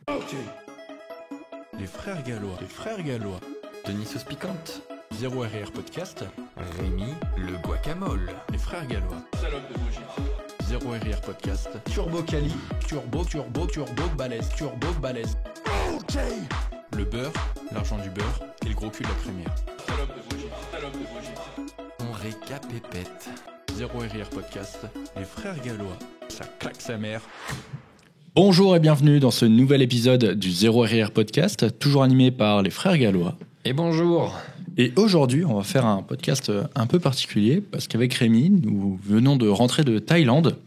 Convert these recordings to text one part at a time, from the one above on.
Ok. Les frères gallois. Denis Sauce Piquante. Zéro RR Podcast. Rémi le Guacamole. Les frères gallois. Salope de Brigitte. Zéro RR Podcast. Turbo Cali. Turbo balèze. Ok. Le beurre, l'argent du beurre et le gros cul de la crémière. Salope de Brigitte. On récapépète. Zéro RR Podcast. Les frères gallois. Ça claque sa mère. Bonjour et bienvenue dans ce nouvel épisode du Zéro RR Podcast, toujours animé par les frères gallois. Et bonjour. Et aujourd'hui, on va faire un podcast un peu particulier parce qu'avec Rémi, nous venons de rentrer de Thaïlande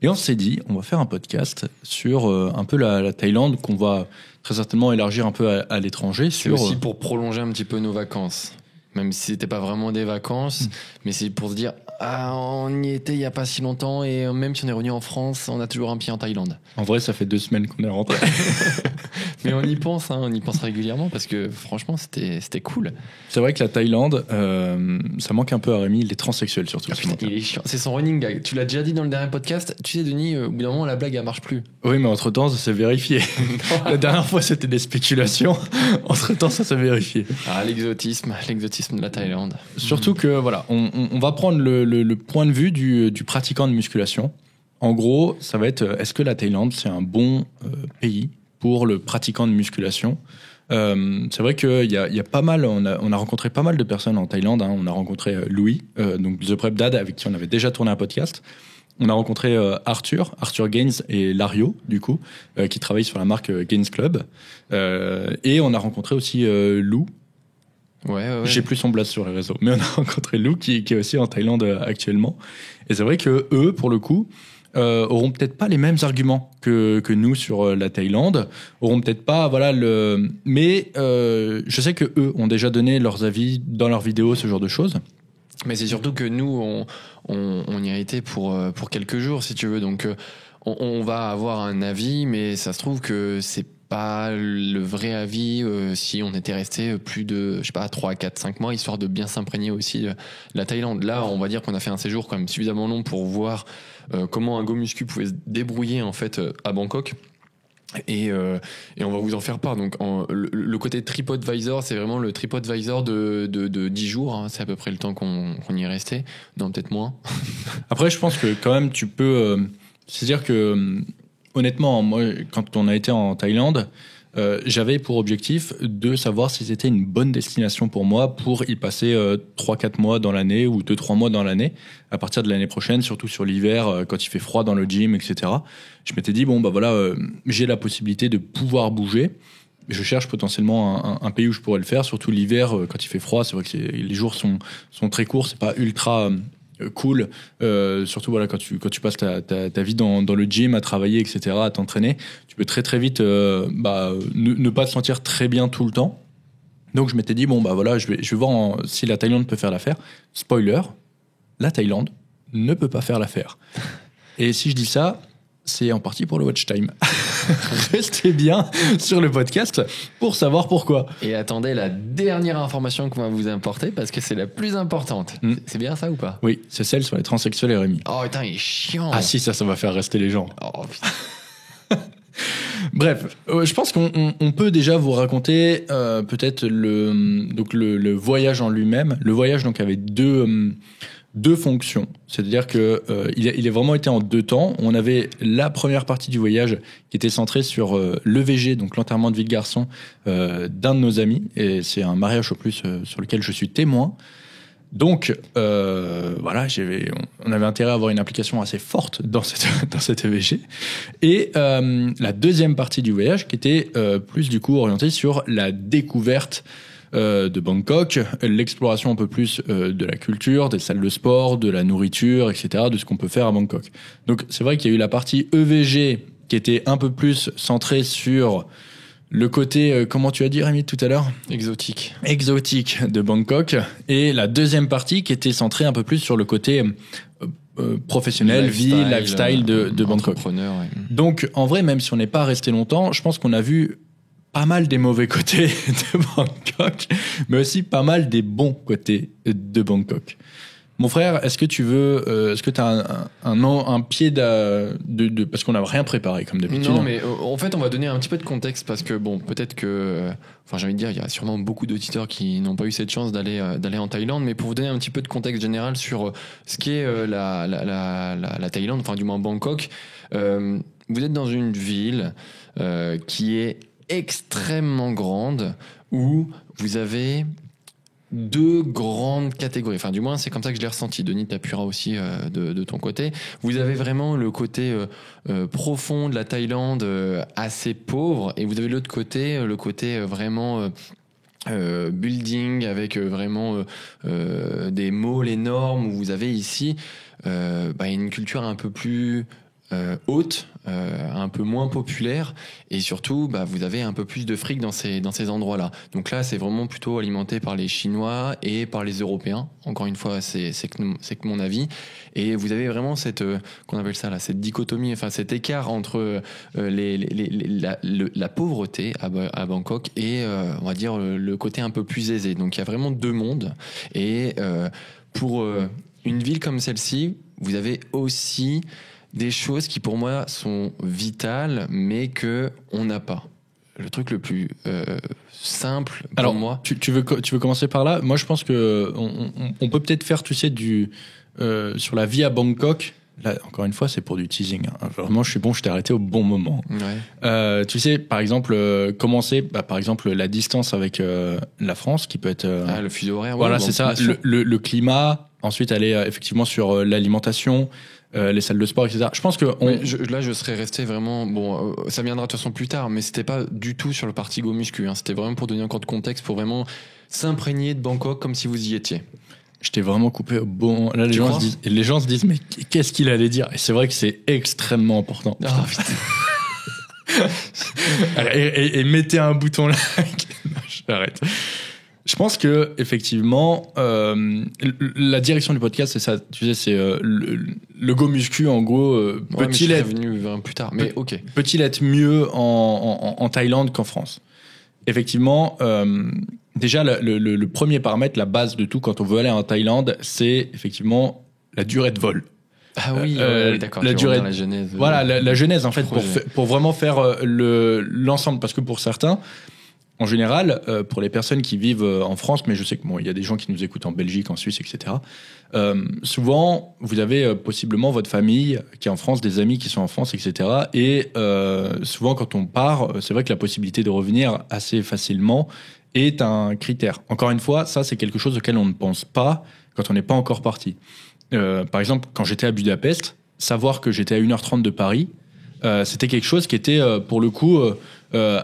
et on s'est dit, on va faire un podcast sur un peu la Thaïlande qu'on va très certainement élargir un peu à l'étranger. C'est aussi pour prolonger un petit peu nos vacances. Même si c'était pas vraiment des vacances, mais c'est pour se dire, on y était il y a pas si longtemps et même si on est revenu en France, on a toujours un pied en Thaïlande. En vrai, ça fait 2 semaines qu'on est rentré. Mais on y pense régulièrement parce que franchement, c'était cool. C'est vrai que la Thaïlande, ça manque un peu à Rémi, les transsexuels surtout. Il est chiant. C'est son running gag. Tu l'as déjà dit dans le dernier podcast. Tu sais, Denis, au bout d'un moment, la blague, elle marche plus. Oui, mais entre-temps, ça s'est vérifié. La dernière fois, c'était des spéculations. Entre-temps, ça s'est vérifié. Ah, l'exotisme de la Thaïlande. Surtout que, voilà, on va prendre le point de vue du pratiquant de musculation. En gros, ça va être, est-ce que la Thaïlande, c'est un bon pays pour le pratiquant de musculation? C'est vrai qu'il y a pas mal, on a rencontré pas mal de personnes en Thaïlande. Hein. On a rencontré Louis, donc The Prep Dad, avec qui on avait déjà tourné un podcast. On a rencontré Arthur Gaines et Lario, du coup, qui travaillent sur la marque Gaines Club. Et on a rencontré aussi Lou. Ouais. J'ai plus son blast sur les réseaux, mais on a rencontré Lou qui est aussi en Thaïlande actuellement. Et c'est vrai que eux, pour le coup, auront peut-être pas les mêmes arguments que nous sur la Thaïlande, auront peut-être pas, voilà, mais je sais que eux ont déjà donné leurs avis dans leurs vidéos, ce genre de choses. Mais c'est surtout que nous, on y a été pour quelques jours, si tu veux. Donc, on va avoir un avis, mais ça se trouve que c'est pas le vrai avis si on était resté plus de, je sais pas, 3, 4, 5 mois, histoire de bien s'imprégner aussi de la Thaïlande. Là, on va dire qu'on a fait un séjour quand même suffisamment long pour voir comment un go muscu pouvait se débrouiller en fait à Bangkok. Et on va vous en faire part. Donc le côté TripAdvisor, c'est vraiment le TripAdvisor de 10 jours, hein. C'est à peu près le temps qu'on y est resté. Non, peut-être moins. Après, je pense que quand même tu peux, c'est-à-dire que honnêtement, moi, quand on a été en Thaïlande, j'avais pour objectif de savoir si c'était une bonne destination pour moi pour y passer 3-4 mois dans l'année ou 2-3 mois dans l'année à partir de l'année prochaine, surtout sur l'hiver quand il fait froid dans le gym, etc. Je m'étais dit, bon, bah voilà, j'ai la possibilité de pouvoir bouger. Je cherche potentiellement un pays où je pourrais le faire, surtout l'hiver quand il fait froid. C'est vrai que les jours sont très courts, c'est pas ultra cool, surtout voilà, quand tu passes ta vie dans le gym à travailler, etc., à t'entraîner, tu peux très très vite ne pas te sentir très bien tout le temps. Donc je m'étais dit, bon bah voilà, je vais voir si la Thaïlande peut faire l'affaire. Spoiler, la Thaïlande ne peut pas faire l'affaire. Et si je dis ça, c'est en partie pour le watch time. Restez bien sur le podcast pour savoir pourquoi. Et attendez la dernière information qu'on va vous apporter parce que c'est la plus importante. C'est bien ça ou pas? Oui, c'est celle sur les transsexuels et Rémi. Oh putain, il est chiant. Ah si, ça va faire rester les gens. Oh putain. Bref, je pense qu'on peut déjà vous raconter peut-être le voyage en lui-même. Le voyage donc avait deux fonctions, c'est-à-dire que il a vraiment été en 2 temps. On avait la première partie du voyage qui était centrée sur l'EVG, donc l'enterrement de vie de garçon d'un de nos amis, et c'est un mariage au plus sur lequel je suis témoin. Donc voilà, on avait intérêt à avoir une implication assez forte dans cette EVG. Et la deuxième partie du voyage qui était plus du coup orientée sur la découverte de Bangkok, l'exploration un peu plus de la culture, des salles de sport, de la nourriture, etc., de ce qu'on peut faire à Bangkok. Donc c'est vrai qu'il y a eu la partie EVG qui était un peu plus centrée sur le côté, comment tu as dit Rémi tout à l'heure ? Exotique De Bangkok, et la deuxième partie qui était centrée un peu plus sur le côté professionnel, lifestyle de Bangkok. Ouais. Donc en vrai, même si on n'est pas resté longtemps, je pense qu'on a vu pas mal des mauvais côtés de Bangkok, mais aussi pas mal des bons côtés de Bangkok. mon frère, est-ce que tu veux, est-ce que tu as un pied de parce qu'on n'a rien préparé comme d'habitude. Non, mais en fait, on va donner un petit peu de contexte parce que bon, peut-être que, enfin, j'ai envie de dire, il y a sûrement beaucoup d'auditeurs qui n'ont pas eu cette chance d'aller en Thaïlande, mais pour vous donner un petit peu de contexte général sur ce qu'est la Thaïlande, enfin du moins Bangkok, vous êtes dans une ville qui est extrêmement grande où vous avez deux grandes catégories, enfin du moins c'est comme ça que je l'ai ressenti. Denis t'appuiera aussi de ton côté. Vous avez vraiment le côté profond de la Thaïlande, assez pauvre, et vous avez l'autre côté, le côté vraiment building avec vraiment des malls énormes où vous avez ici une culture un peu plus haute, un peu moins populaire, et surtout vous avez un peu plus de fric dans ces endroits-là. Donc là, c'est vraiment plutôt alimenté par les Chinois et par les Européens. Encore une fois, c'est que mon avis. Et vous avez vraiment cette qu'on appelle ça là, cette dichotomie, enfin cet écart entre la pauvreté à Bangkok et on va dire le côté un peu plus aisé. Donc il y a vraiment deux mondes. Et pour une ville comme celle-ci, vous avez aussi des choses qui pour moi sont vitales mais que on n'a pas. Le truc le plus simple pour Alors, moi. Tu veux commencer par là? Moi je pense que on peut peut-être faire, tu sais, sur la vie à Bangkok. Là, encore une fois, c'est pour du teasing, hein. Vraiment, je t'ai arrêté au bon moment. Ouais. Tu sais, par exemple, commencer, par exemple, la distance avec la France, qui peut être... le fuseau horaire. Voilà, ouais, c'est ça. bien sûr. Le climat, ensuite aller effectivement sur l'alimentation, les salles de sport, etc. Je pense que... Là, je serais resté vraiment... Bon, ça viendra de toute façon plus tard, mais c'était pas du tout sur le parti go muscu, hein. C'était vraiment pour donner encore de contexte, pour vraiment s'imprégner de Bangkok comme si vous y étiez. Je t'ai vraiment coupé au bon... Là, les gens se disent, mais qu'est-ce qu'il allait dire? Et c'est vrai que c'est extrêmement important. Oh, putain. et mettez un bouton like. Non, j'arrête. Je pense que effectivement, la direction du podcast, c'est ça. Tu sais, c'est le go muscu, en gros. Peut-il être venu plus tard, mais ok. Peut-il être mieux en Thaïlande qu'en France? Effectivement, déjà le premier paramètre, la base de tout quand on veut aller en Thaïlande, c'est effectivement la durée de vol. Ah oui, d'accord. La durée, la genèse. Voilà, la genèse en fait pour vraiment faire l'ensemble, parce que pour certains. En général, pour les personnes qui vivent en France, mais je sais que il y a des gens qui nous écoutent en Belgique, en Suisse, etc. Souvent, vous avez possiblement votre famille qui est en France, des amis qui sont en France, etc. Et souvent, quand on part, c'est vrai que la possibilité de revenir assez facilement est un critère. Encore une fois, ça, c'est quelque chose auquel on ne pense pas quand on n'est pas encore parti. Par exemple, quand j'étais à Budapest, savoir que j'étais à 1h30 de Paris, c'était quelque chose qui était, pour le coup...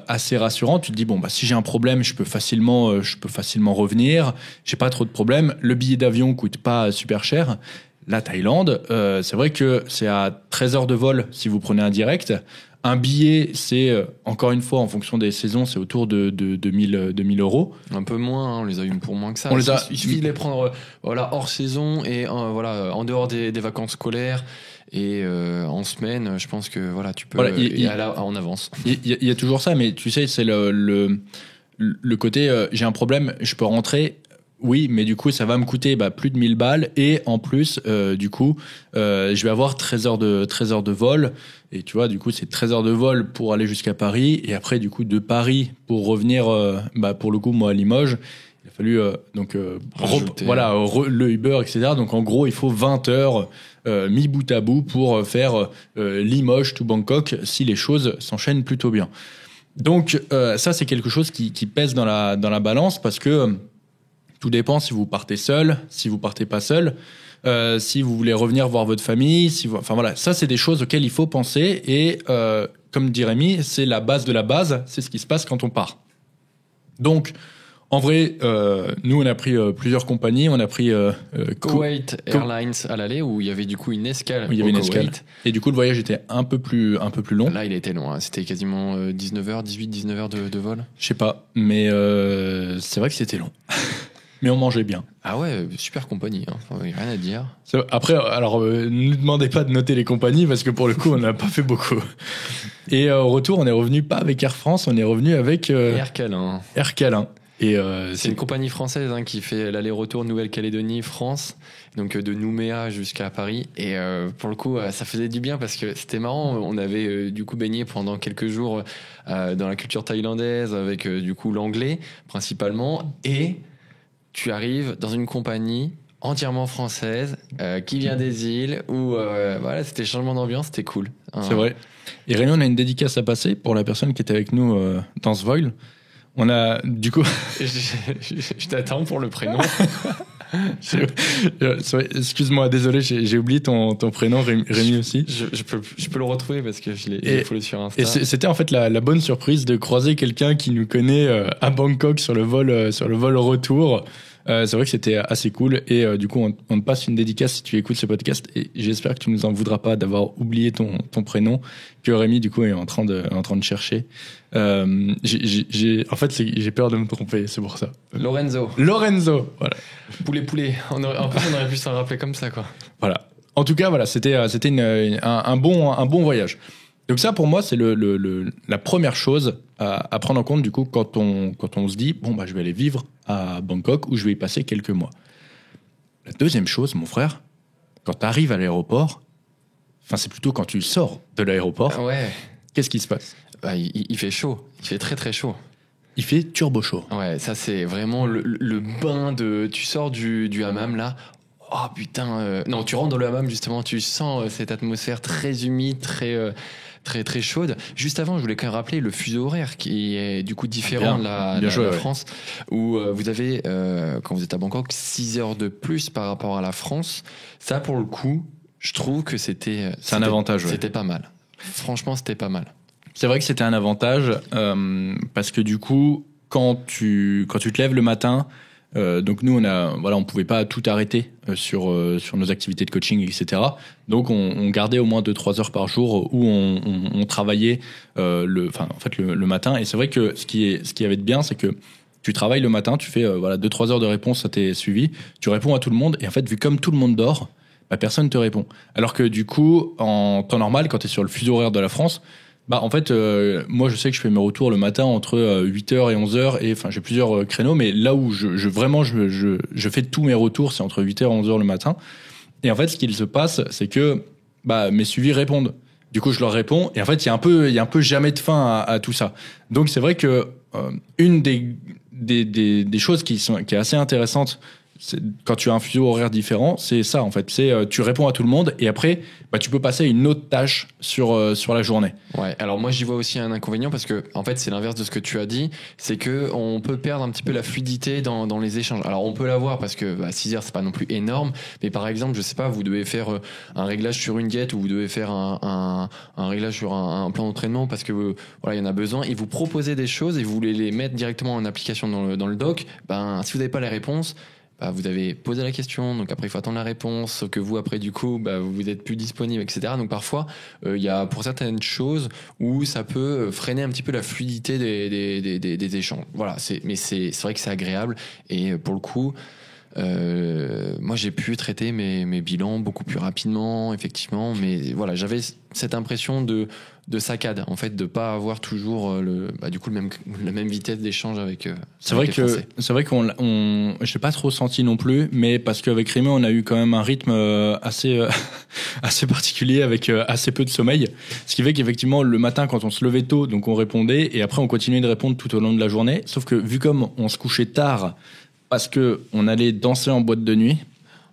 assez rassurant. Tu te dis si j'ai un problème, je peux facilement revenir. J'ai pas trop de problèmes. Le billet d'avion coûte pas super cher. La Thaïlande, c'est vrai que c'est à 13 heures de vol si vous prenez un direct. Un billet, c'est encore une fois en fonction des saisons, c'est autour de 2000 euros. Un peu moins, hein, on les a eu pour moins que ça. Il suffit de les prendre hors saison et en dehors des vacances scolaires. Et en semaine, je pense que tu peux aller en avance. Il y a toujours ça, mais tu sais, c'est le côté j'ai un problème, je peux rentrer. Oui, mais du coup, ça va me coûter plus de 1000 balles. Et en plus, du coup, je vais avoir 13 heures de vol. Et tu vois, du coup, c'est 13 heures de vol pour aller jusqu'à Paris. Et après, du coup, de Paris pour revenir, pour le coup, moi, à Limoges, il a fallu le Uber, etc. Donc, en gros, il faut 20 heures mis bout à bout pour faire Limoges to Bangkok si les choses s'enchaînent plutôt bien. Donc, ça, c'est quelque chose qui pèse dans la balance parce que tout dépend si vous partez seul, si vous partez pas seul, si vous voulez revenir voir votre famille, ça c'est des choses auxquelles il faut penser et comme dit Rémi, c'est la base de la base, c'est ce qui se passe quand on part. Donc en vrai, nous on a pris plusieurs compagnies, on a pris Kuwait Airlines à l'aller où il y avait du coup une escale. Il y avait une escale. Et du coup le voyage était un peu plus long. Là il était long, hein. C'était quasiment 19 heures de vol. Je sais pas, mais c'est vrai que c'était long. Mais on mangeait bien. Ah ouais, super compagnie, hein. Rien à dire. Après, alors, ne nous demandez pas de noter les compagnies parce que pour le coup, on n'a pas fait beaucoup. Et au retour, on est revenu pas avec Air France, on est revenu avec... Air Calin. Air Calin. Et C'est une compagnie française qui fait l'aller-retour Nouvelle-Calédonie, France, donc de Nouméa jusqu'à Paris. Et pour le coup, ça faisait du bien parce que c'était marrant. On avait du coup baigné pendant quelques jours dans la culture thaïlandaise avec du coup l'anglais principalement. Et tu arrives dans une compagnie entièrement française qui vient des îles où voilà, c'était changement d'ambiance, c'était cool. C'est vrai. Et Rémi, on a une dédicace à passer pour la personne qui était avec nous dans ce vol. On a, du coup... Je t'attends pour le prénom. Excuse-moi, désolé, j'ai oublié ton prénom, Rémi aussi. Je peux le retrouver parce que je l'ai follow sur Insta. Et c'était en fait la bonne surprise de croiser quelqu'un qui nous connaît à Bangkok sur le vol retour. C'est vrai que c'était assez cool et du coup on te passe une dédicace si tu écoutes ce podcast et j'espère que tu nous en voudras pas d'avoir oublié ton prénom que Rémi du coup est en train de chercher. En fait j'ai peur de me tromper, c'est pour ça. Lorenzo, voilà. poulet. En plus on aurait pu s'en rappeler comme ça quoi. Voilà. En tout cas voilà, c'était un bon voyage. Donc ça pour moi c'est la première chose à prendre en compte du coup quand on se dit bon bah je vais aller vivre à Bangkok où je vais y passer quelques mois. La deuxième chose mon frère, quand tu arrives à l'aéroport, enfin c'est plutôt quand tu sors de l'aéroport, Ouais. qu'est-ce qui se passe? Il fait chaud, il fait très très chaud. Il fait turbo chaud. Ouais, ça c'est vraiment le bain de... Tu sors du hammam là, oh putain... Non, tu rentres dans le hammam justement, tu sens cette atmosphère très humide, très chaude. Juste avant, je voulais quand même rappeler le fuseau horaire qui est du coup différent de la France, où vous avez, quand vous êtes à Bangkok, 6 heures de plus par rapport à la France. Ça, pour le coup, je trouve que c'était un avantage. Ouais. C'était pas mal. Franchement, c'était pas mal. C'est vrai que c'était un avantage parce que du coup, quand tu te lèves le matin, donc nous on pouvait pas tout arrêter sur nos activités de coaching, etc. Donc on gardait au moins 2-3 heures par jour où on travaillait le matin. Et c'est vrai que ce qui avait de bien, c'est que tu travailles le matin, tu fais 2-3 heures de réponse à tes suivis, tu réponds à tout le monde et en fait vu comme tout le monde dort, bah, personne te répond. Alors que du coup en temps normal, quand tu es sur le fuseau horaire de la France, bah en fait moi je sais que je fais mes retours le matin entre 8h et 11h et enfin j'ai plusieurs créneaux, mais là où je fais tous mes retours c'est entre 8h et 11h le matin. Et en fait ce qu'il se passe c'est que bah mes suivis répondent. Du coup je leur réponds et en fait il y a un peu jamais de fin à tout ça. Donc c'est vrai que une des choses qui est assez intéressante quand tu as un fuseau horaire différent, c'est ça en fait. C'est tu réponds à tout le monde et après bah, tu peux passer à une autre tâche sur la journée. Ouais, alors moi j'y vois aussi un inconvénient parce que en fait c'est l'inverse de ce que tu as dit, c'est que on peut perdre un petit peu la fluidité dans les échanges. Alors on peut l'avoir parce que 6 heures c'est pas non plus énorme, mais par exemple je sais pas, vous devez faire un réglage sur une diète ou vous devez faire un réglage sur un plan d'entraînement parce que voilà il y en a besoin et vous proposez des choses et vous voulez les mettre directement en application dans le doc. Ben si vous n'avez pas les réponses, bah, vous avez posé la question, donc après il faut attendre la réponse, sauf que vous après du coup bah, vous êtes plus disponible, etc. Donc parfois il y a pour certaines choses où ça peut freiner un petit peu la fluidité des échanges. Voilà, mais c'est vrai que c'est agréable et pour le coup moi j'ai pu traiter mes bilans beaucoup plus rapidement effectivement, mais voilà j'avais cette impression de saccade en fait, de pas avoir toujours la même vitesse d'échange avec c'est vrai qu'on j'ai pas trop senti non plus, mais parce qu'avec Rémi on a eu quand même un rythme assez particulier avec assez peu de sommeil, ce qui fait qu'effectivement le matin quand on se levait tôt donc on répondait et après on continuait de répondre tout au long de la journée, sauf que vu comme on se couchait tard parce que on allait danser en boîte de nuit.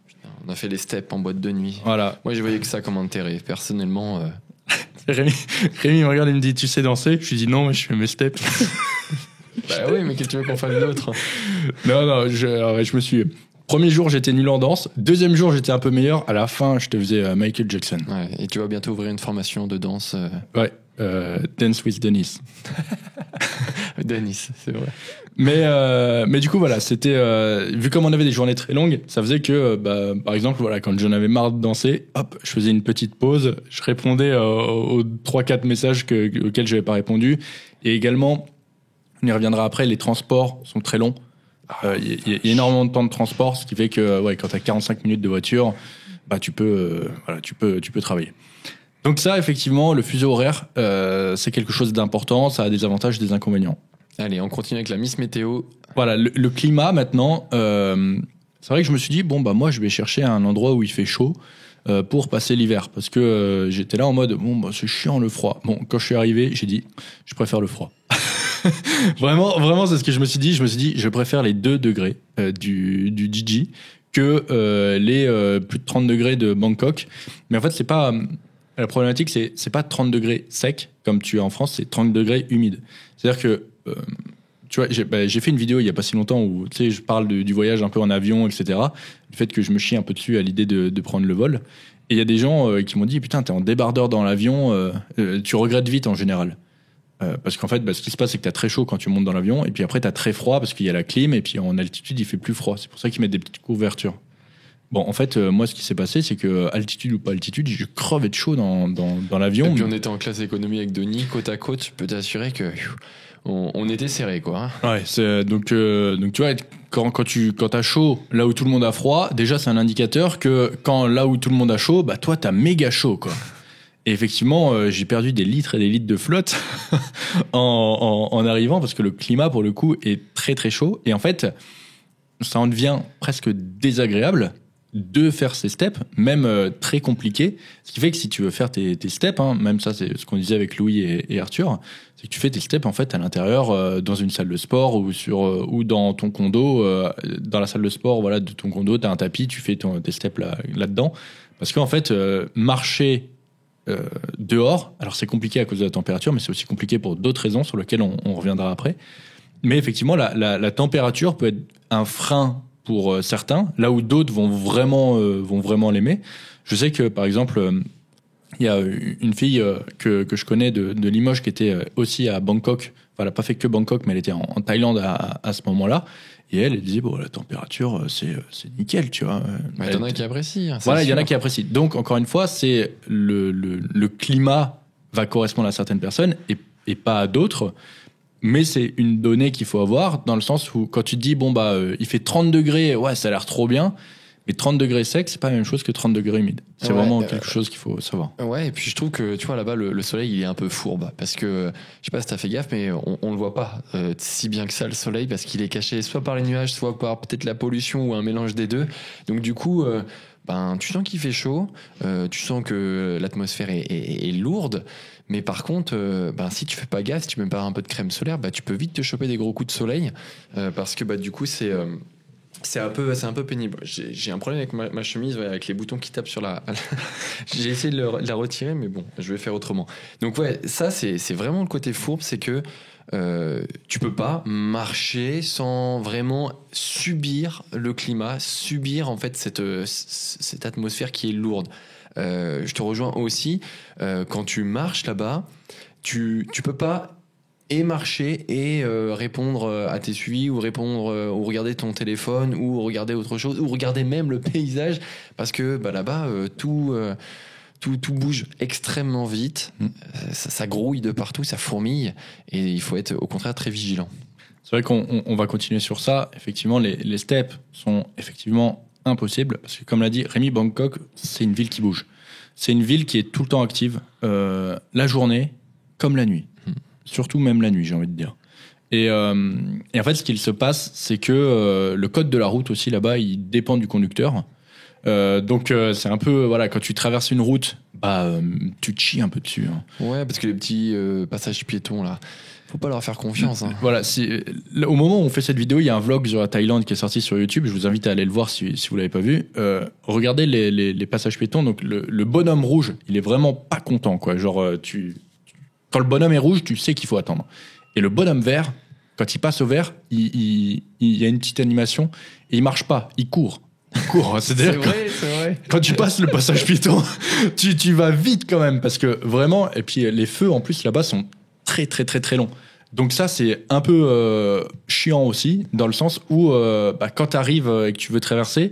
Putain, on a fait les steps en boîte de nuit. Voilà. Moi, je voyais que ça comme intérêt. Personnellement. Rémi me regarde et me dit tu sais danser? Je lui dis non, mais je fais mes steps. Bah oui, mais qu'est-ce que tu veux qu'on fasse d'autre? Non, je me suis. Premier jour, j'étais nul en danse. Deuxième jour, j'étais un peu meilleur. À la fin, je te faisais Michael Jackson. Ouais, et tu vas bientôt ouvrir une formation de danse. Ouais, Dance with Denis. Denis, c'est vrai. Mais du coup voilà, c'était vu comme on avait des journées très longues, ça faisait que par exemple voilà, quand j'en avais marre de danser, hop, je faisais une petite pause, je répondais aux 3-4 messages auxquels je n'avais pas répondu, et également on y reviendra après, les transports sont très longs. Il y a énormément de temps de transport, ce qui fait que quand tu as 45 minutes de voiture, bah tu peux travailler. Donc ça effectivement, le fuseau horaire c'est quelque chose d'important, ça a des avantages et des inconvénients. Allez, on continue avec la Miss Météo. Voilà, le climat maintenant, c'est vrai que je me suis dit, bon, bah moi je vais chercher un endroit où il fait chaud pour passer l'hiver. Parce que j'étais là en mode, bon, bah c'est chiant le froid. Bon, quand je suis arrivé, j'ai dit, je préfère le froid. Vraiment, c'est ce que je me suis dit. Je me suis dit, je préfère les 2 degrés du Gigi que les plus de 30 degrés de Bangkok. Mais en fait, c'est pas... La problématique, c'est pas 30 degrés sec, comme tu as en France, c'est 30 degrés humide. C'est-à-dire que... tu vois, j'ai fait une vidéo il y a pas si longtemps où tu sais, je parle du voyage un peu en avion, etc. Du fait que je me chie un peu dessus à l'idée de prendre le vol. Et il y a des gens qui m'ont dit, putain, t'es en débardeur dans l'avion, tu regrettes vite en général. Parce qu'en fait, ce qui se passe, c'est que t'as très chaud quand tu montes dans l'avion, et puis après t'as très froid parce qu'il y a la clim, et puis en altitude il fait plus froid. C'est pour ça qu'ils mettent des petites couvertures. Bon, en fait, moi, ce qui s'est passé, c'est que altitude ou pas altitude, je crevais de chaud dans l'avion. Et puis on était en classe économie avec Denis, côte à côte. Je peux t'assurer que on était serré, quoi. Ouais, donc tu vois, quand t'as chaud là où tout le monde a froid, déjà c'est un indicateur que quand là où tout le monde a chaud, bah toi t'as méga chaud, quoi. Et effectivement, j'ai perdu des litres et des litres de flotte en arrivant parce que le climat pour le coup est très très chaud, et en fait ça en devient presque désagréable de faire ces steps, même très compliqués. Ce qui fait que si tu veux faire tes steps, hein, même ça c'est ce qu'on disait avec Louis et Arthur, c'est que tu fais tes steps en fait à l'intérieur dans une salle de sport ou dans ton condo, dans la salle de sport, voilà, de ton condo, t'as un tapis, tu fais tes steps là-dedans. Parce qu'en fait, marcher dehors, alors c'est compliqué à cause de la température, mais c'est aussi compliqué pour d'autres raisons sur lesquelles on reviendra après. Mais effectivement, la température peut être un frein pour certains, là où d'autres vont vraiment l'aimer. Je sais que, par exemple, il y a une fille que je connais de Limoges qui était aussi à Bangkok. Enfin, elle n'a pas fait que Bangkok, mais elle était en Thaïlande à ce moment-là. Et elle disait, bon, la température, c'est nickel, tu vois. Il y en a qui apprécient. Voilà, il y en a qui apprécient. Donc, encore une fois, c'est le climat va correspondre à certaines personnes et pas à d'autres. Mais c'est une donnée qu'il faut avoir, dans le sens où quand tu te dis, bon, il fait 30 degrés, ouais, ça a l'air trop bien. Mais 30 degrés sec, c'est pas la même chose que 30 degrés humide. C'est vraiment quelque chose qu'il faut savoir. Ouais, et puis je trouve que, tu vois, là-bas, le soleil, il est un peu fourbe. Parce que, je sais pas si t'as fait gaffe, mais on le voit pas si bien que ça, le soleil, parce qu'il est caché soit par les nuages, soit par peut-être la pollution ou un mélange des deux. Donc, du coup, tu sens qu'il fait chaud, tu sens que l'atmosphère est lourde. Mais par contre, si tu fais pas gaffe, si tu mets pas un peu de crème solaire, tu peux vite te choper des gros coups de soleil. Parce que, du coup, c'est un peu pénible. J'ai un problème avec ma chemise, avec les boutons qui tapent sur la... J'ai essayé de la retirer, mais bon, je vais faire autrement. Donc ouais, ça c'est vraiment le côté fourbe, c'est que tu peux pas marcher sans vraiment subir le climat, subir en fait cette atmosphère qui est lourde. Je te rejoins aussi, quand tu marches là-bas, tu peux pas et marcher et répondre à tes suivis ou répondre ou regarder ton téléphone ou regarder autre chose ou regarder même le paysage, parce que là-bas tout bouge extrêmement vite, ça grouille de partout, ça fourmille, et il faut être au contraire très vigilant. C'est vrai qu'on va continuer sur ça. Effectivement, les steps sont effectivement impossibles parce que, comme l'a dit Rémi, Bangkok, c'est une ville qui bouge. C'est une ville qui est tout le temps active, la journée comme la nuit. Surtout même la nuit, j'ai envie de dire. Et en fait, ce qu'il se passe, c'est que le code de la route aussi là-bas, il dépend du conducteur. Donc c'est un peu, voilà, quand tu traverses une route, tu te chies un peu dessus. Hein. Ouais, parce que les petits passages piétons là, faut pas leur faire confiance. Hein. Voilà, au moment où on fait cette vidéo, il y a un vlog sur la Thaïlande qui est sorti sur YouTube. Je vous invite à aller le voir si vous l'avez pas vu. Regardez les passages piétons. Donc le bonhomme rouge, il est vraiment pas content, quoi. Genre quand le bonhomme est rouge, tu sais qu'il faut attendre. Et le bonhomme vert, quand il passe au vert, il y a une petite animation et il marche pas, il court. C'est-à-dire c'est vrai. Quand tu passes le passage piéton, tu vas vite quand même, parce que vraiment, et puis les feux en plus là-bas sont très très très très longs. Donc ça c'est un peu chiant aussi, dans le sens où quand tu arrives et que tu veux traverser,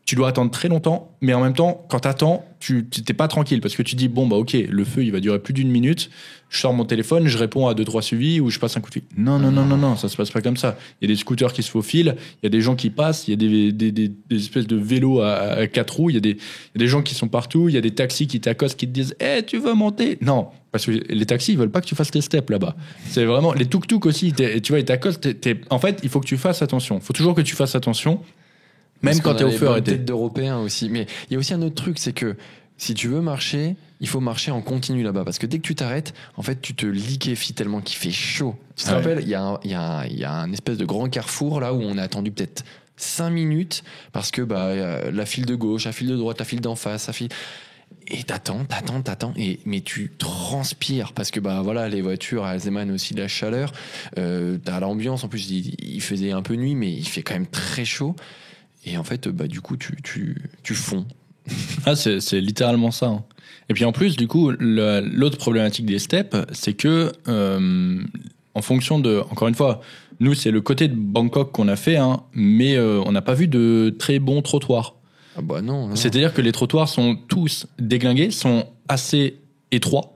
tu dois attendre très longtemps, mais en même temps, quand t'attends, tu t'es pas tranquille parce que tu dis bon bah ok, le feu il va durer plus d'1 minute. Je sors mon téléphone, je réponds à 2-3 suivis ou je passe un coup de fil. Non, ça se passe pas comme ça. Il y a des scooters qui se faufilent, il y a des gens qui passent, il y a des espèces de vélos à 4 roues, il y a des gens qui sont partout, il y a des taxis qui t'accostent, qui te disent tu veux monter? Non, parce que les taxis ils veulent pas que tu fasses tes steps là-bas. C'est vraiment les tuk-tuk aussi. Tu vois, ils t'accostent. En fait, il faut que tu fasses attention. Il faut toujours que tu fasses attention. Même quand t'es au feu arrêté. Tête d'Européens aussi. Mais il y a aussi un autre truc, c'est que si tu veux marcher, il faut marcher en continu là-bas. Parce que dès que tu t'arrêtes, en fait, tu te liquéfies tellement qu'il fait chaud. Tu te rappelles, il y a un espèce de grand carrefour là où on a attendu peut-être 5 minutes parce que la file de gauche, la file de droite, la file d'en face, la file... Et t'attends, mais tu transpires parce que voilà, les voitures elles émanent aussi de la chaleur. T'as l'ambiance, en plus il faisait un peu nuit, mais il fait quand même très chaud. Et en fait, du coup, tu fonds. Ah, c'est littéralement ça. Hein. Et puis en plus, du coup, l'autre problématique des steps, c'est que en fonction de, encore une fois, nous c'est le côté de Bangkok qu'on a fait, hein, mais on n'a pas vu de très bons trottoirs. Ah bah non. C'est-à-dire que les trottoirs sont tous déglingués, sont assez étroits.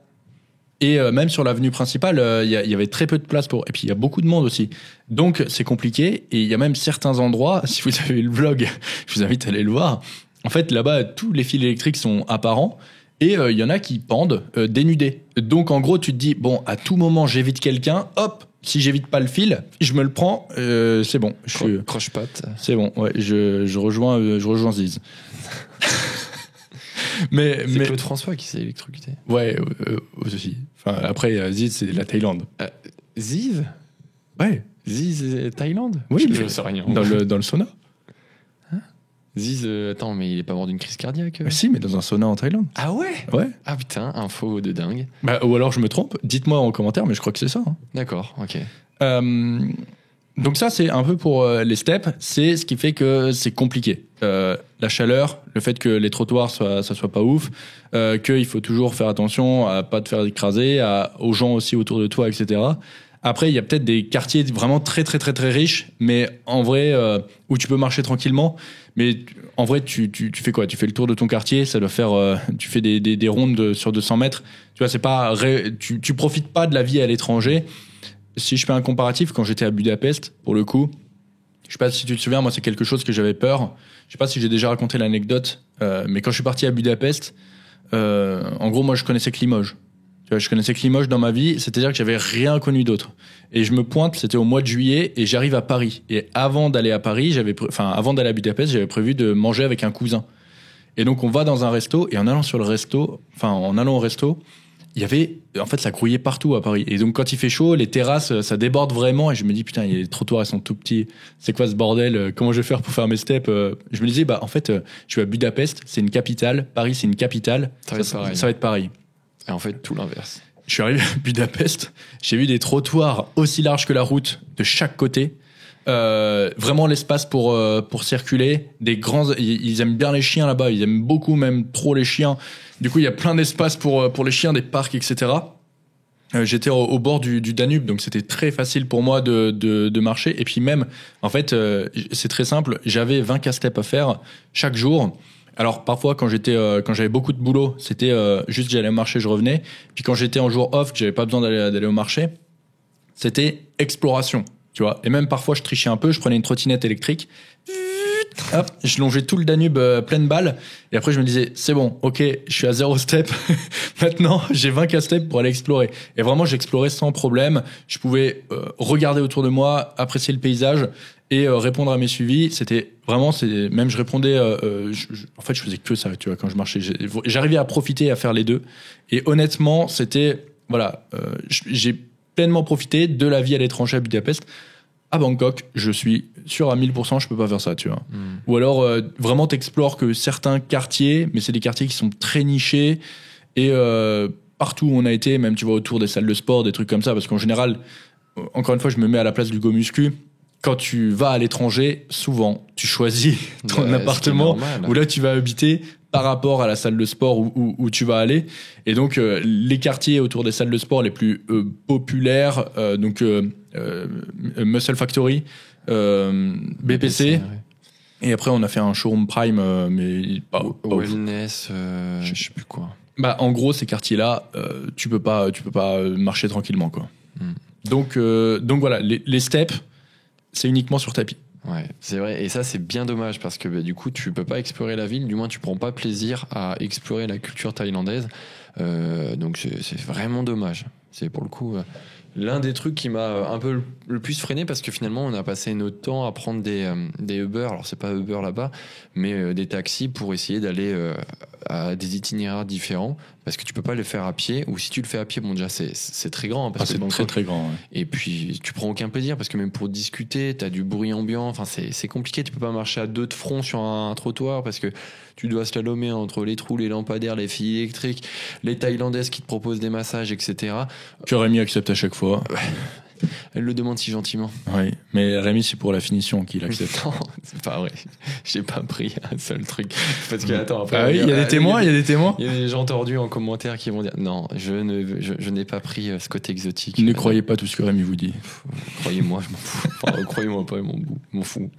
Et même sur l'avenue principale, il y avait très peu de place pour... Et puis il y a beaucoup de monde aussi. Donc c'est compliqué. Et il y a même certains endroits, si vous avez vu le vlog, je vous invite à aller le voir. En fait, là-bas, tous les fils électriques sont apparents. Et il y en a qui pendent dénudés. Donc en gros, tu te dis, bon, à tout moment, j'évite quelqu'un. Hop, si j'évite pas le fil, je me le prends. C'est bon. Croche-patte. C'est bon, ouais, je rejoins Ziz. C'est Claude François qui s'est électrocuté. Ouais, aussi. Enfin, après, Ziz, c'est la Thaïlande. Ziz? Ouais. Ziz, Thaïlande? Oui, je sais rien. Dans le sauna. Hein? Ziz, attends, mais il est pas mort d'une crise cardiaque? Si, mais dans un sauna en Thaïlande. Ah ouais? Ouais. Ah putain, info de dingue. Ou alors je me trompe, dites-moi en commentaire, mais je crois que c'est ça. Hein. D'accord, ok. Donc ça, c'est un peu pour les steps, c'est ce qui fait que c'est compliqué. La chaleur, le fait que les trottoirs ça soit pas ouf, qu'il faut toujours faire attention à pas te faire écraser, aux gens aussi autour de toi, etc. Après, il y a peut-être des quartiers vraiment très très très très riches, mais en vrai où tu peux marcher tranquillement. Mais en vrai, tu fais quoi? Tu fais le tour de ton quartier, ça doit faire, tu fais des rondes sur 200 mètres. Tu vois, c'est pas, tu profites pas de la vie à l'étranger. Si je fais un comparatif, quand j'étais à Budapest, pour le coup, je sais pas si tu te souviens, moi c'est quelque chose que j'avais peur. Je sais pas si j'ai déjà raconté l'anecdote, mais quand je suis parti à Budapest, en gros moi je connaissais que Limoges. Tu vois, je connaissais que Limoges dans ma vie, c'est-à-dire que j'avais rien connu d'autre. Et je me pointe, c'était au mois de juillet, et j'arrive à Paris. Et avant d'aller à Paris, avant d'aller à Budapest, j'avais prévu de manger avec un cousin. Et donc on va dans un resto, et en allant au resto, il y avait, en fait, ça grouillait partout à Paris. Et donc, quand il fait chaud, les terrasses, ça déborde vraiment. Et je me dis, putain, les trottoirs, ils sont tout petits. C'est quoi ce bordel? Comment je vais faire pour faire mes steps? Je me disais, en fait, je suis à Budapest, c'est une capitale. Paris, c'est une capitale. Ça va être pareil. Et en fait, tout l'inverse. Je suis arrivé à Budapest, j'ai vu des trottoirs aussi larges que la route de chaque côté. Vraiment l'espace pour circuler. Ils aiment bien les chiens là-bas. Ils aiment beaucoup, même trop les chiens. Du coup, il y a plein d'espace pour les chiens, des parcs, etc. J'étais au bord du Danube, donc c'était très facile pour moi de marcher. Et puis même, en fait, c'est très simple. J'avais 20 casse-steps à faire chaque jour. Alors parfois, quand j'avais beaucoup de boulot, c'était juste j'allais marcher, je revenais. Puis quand j'étais en jour off, que j'avais pas besoin d'aller au marché, c'était exploration. Tu vois, et même parfois je trichais un peu, je prenais une trottinette électrique, hop, je longeais tout le Danube pleine balle, et après je me disais c'est bon, ok, je suis à 0 step, maintenant j'ai 20 casse-steps pour aller explorer. Et vraiment j'explorais sans problème, je pouvais regarder autour de moi, apprécier le paysage et répondre à mes suivis. C'était vraiment, même je répondais, en fait je faisais que ça, tu vois, quand je marchais, j'arrivais à profiter, à faire les deux. Et honnêtement c'était, voilà, j'ai pleinement profité de la vie à l'étranger à Budapest. À Bangkok, je suis sûr à 1000%, je peux pas faire ça, tu vois. Ou alors, vraiment, t'explores que certains quartiers, mais c'est des quartiers qui sont très nichés, et partout où on a été, même, tu vois, autour des salles de sport, des trucs comme ça, parce qu'en général, encore une fois, je me mets à la place du go muscu. Quand tu vas à l'étranger, souvent, tu choisis ton appartement où là, tu vas habiter par rapport à la salle de sport où tu vas aller. Et donc, les quartiers autour des salles de sport les plus populaires, donc Muscle Factory, BPC, Et après, on a fait un showroom prime, mais pas ouf. Wellness, je sais plus quoi. Bah, en gros, ces quartiers-là, tu peux pas marcher tranquillement, quoi. Donc voilà, les steps, c'est uniquement sur tapis. Ouais, c'est vrai. Et ça, c'est bien dommage parce que du coup, tu peux pas explorer la ville. Du moins, tu prends pas plaisir à explorer la culture thaïlandaise. Donc, c'est vraiment dommage. C'est pour le coup l'un des trucs qui m'a un peu le plus freiné parce que finalement, on a passé notre temps à prendre des Uber. Alors, c'est pas Uber là-bas, mais des taxis pour essayer d'aller à des itinéraires différents parce que tu peux pas le faire à pied. Ou si tu le fais à pied, bon, déjà, c'est très grand. Hein, parce que c'est très très grand. Ouais. Et puis, tu prends aucun plaisir parce que même pour discuter, t'as du bruit ambiant. Enfin, c'est compliqué. Tu peux pas marcher à deux de front sur un trottoir parce que tu dois slalomer entre les trous, les lampadaires, les fils électriques, les Thaïlandaises qui te proposent des massages, etc. Que Rémi accepte à chaque fois. Elle le demande si gentiment. Oui, mais Rémi, c'est pour la finition qu'il accepte. Non, c'est pas vrai. J'ai pas pris un seul truc. Parce que, attends, après. Ah oui, il y a des témoins, il y a des témoins. Il y a des gens tordus en commentaire qui vont dire non, je n'ai pas pris ce côté exotique. Ne croyez pas tout ce que Rémi vous dit. Croyez-moi, je m'en fous. Enfin, croyez-moi pas, je m'en fous.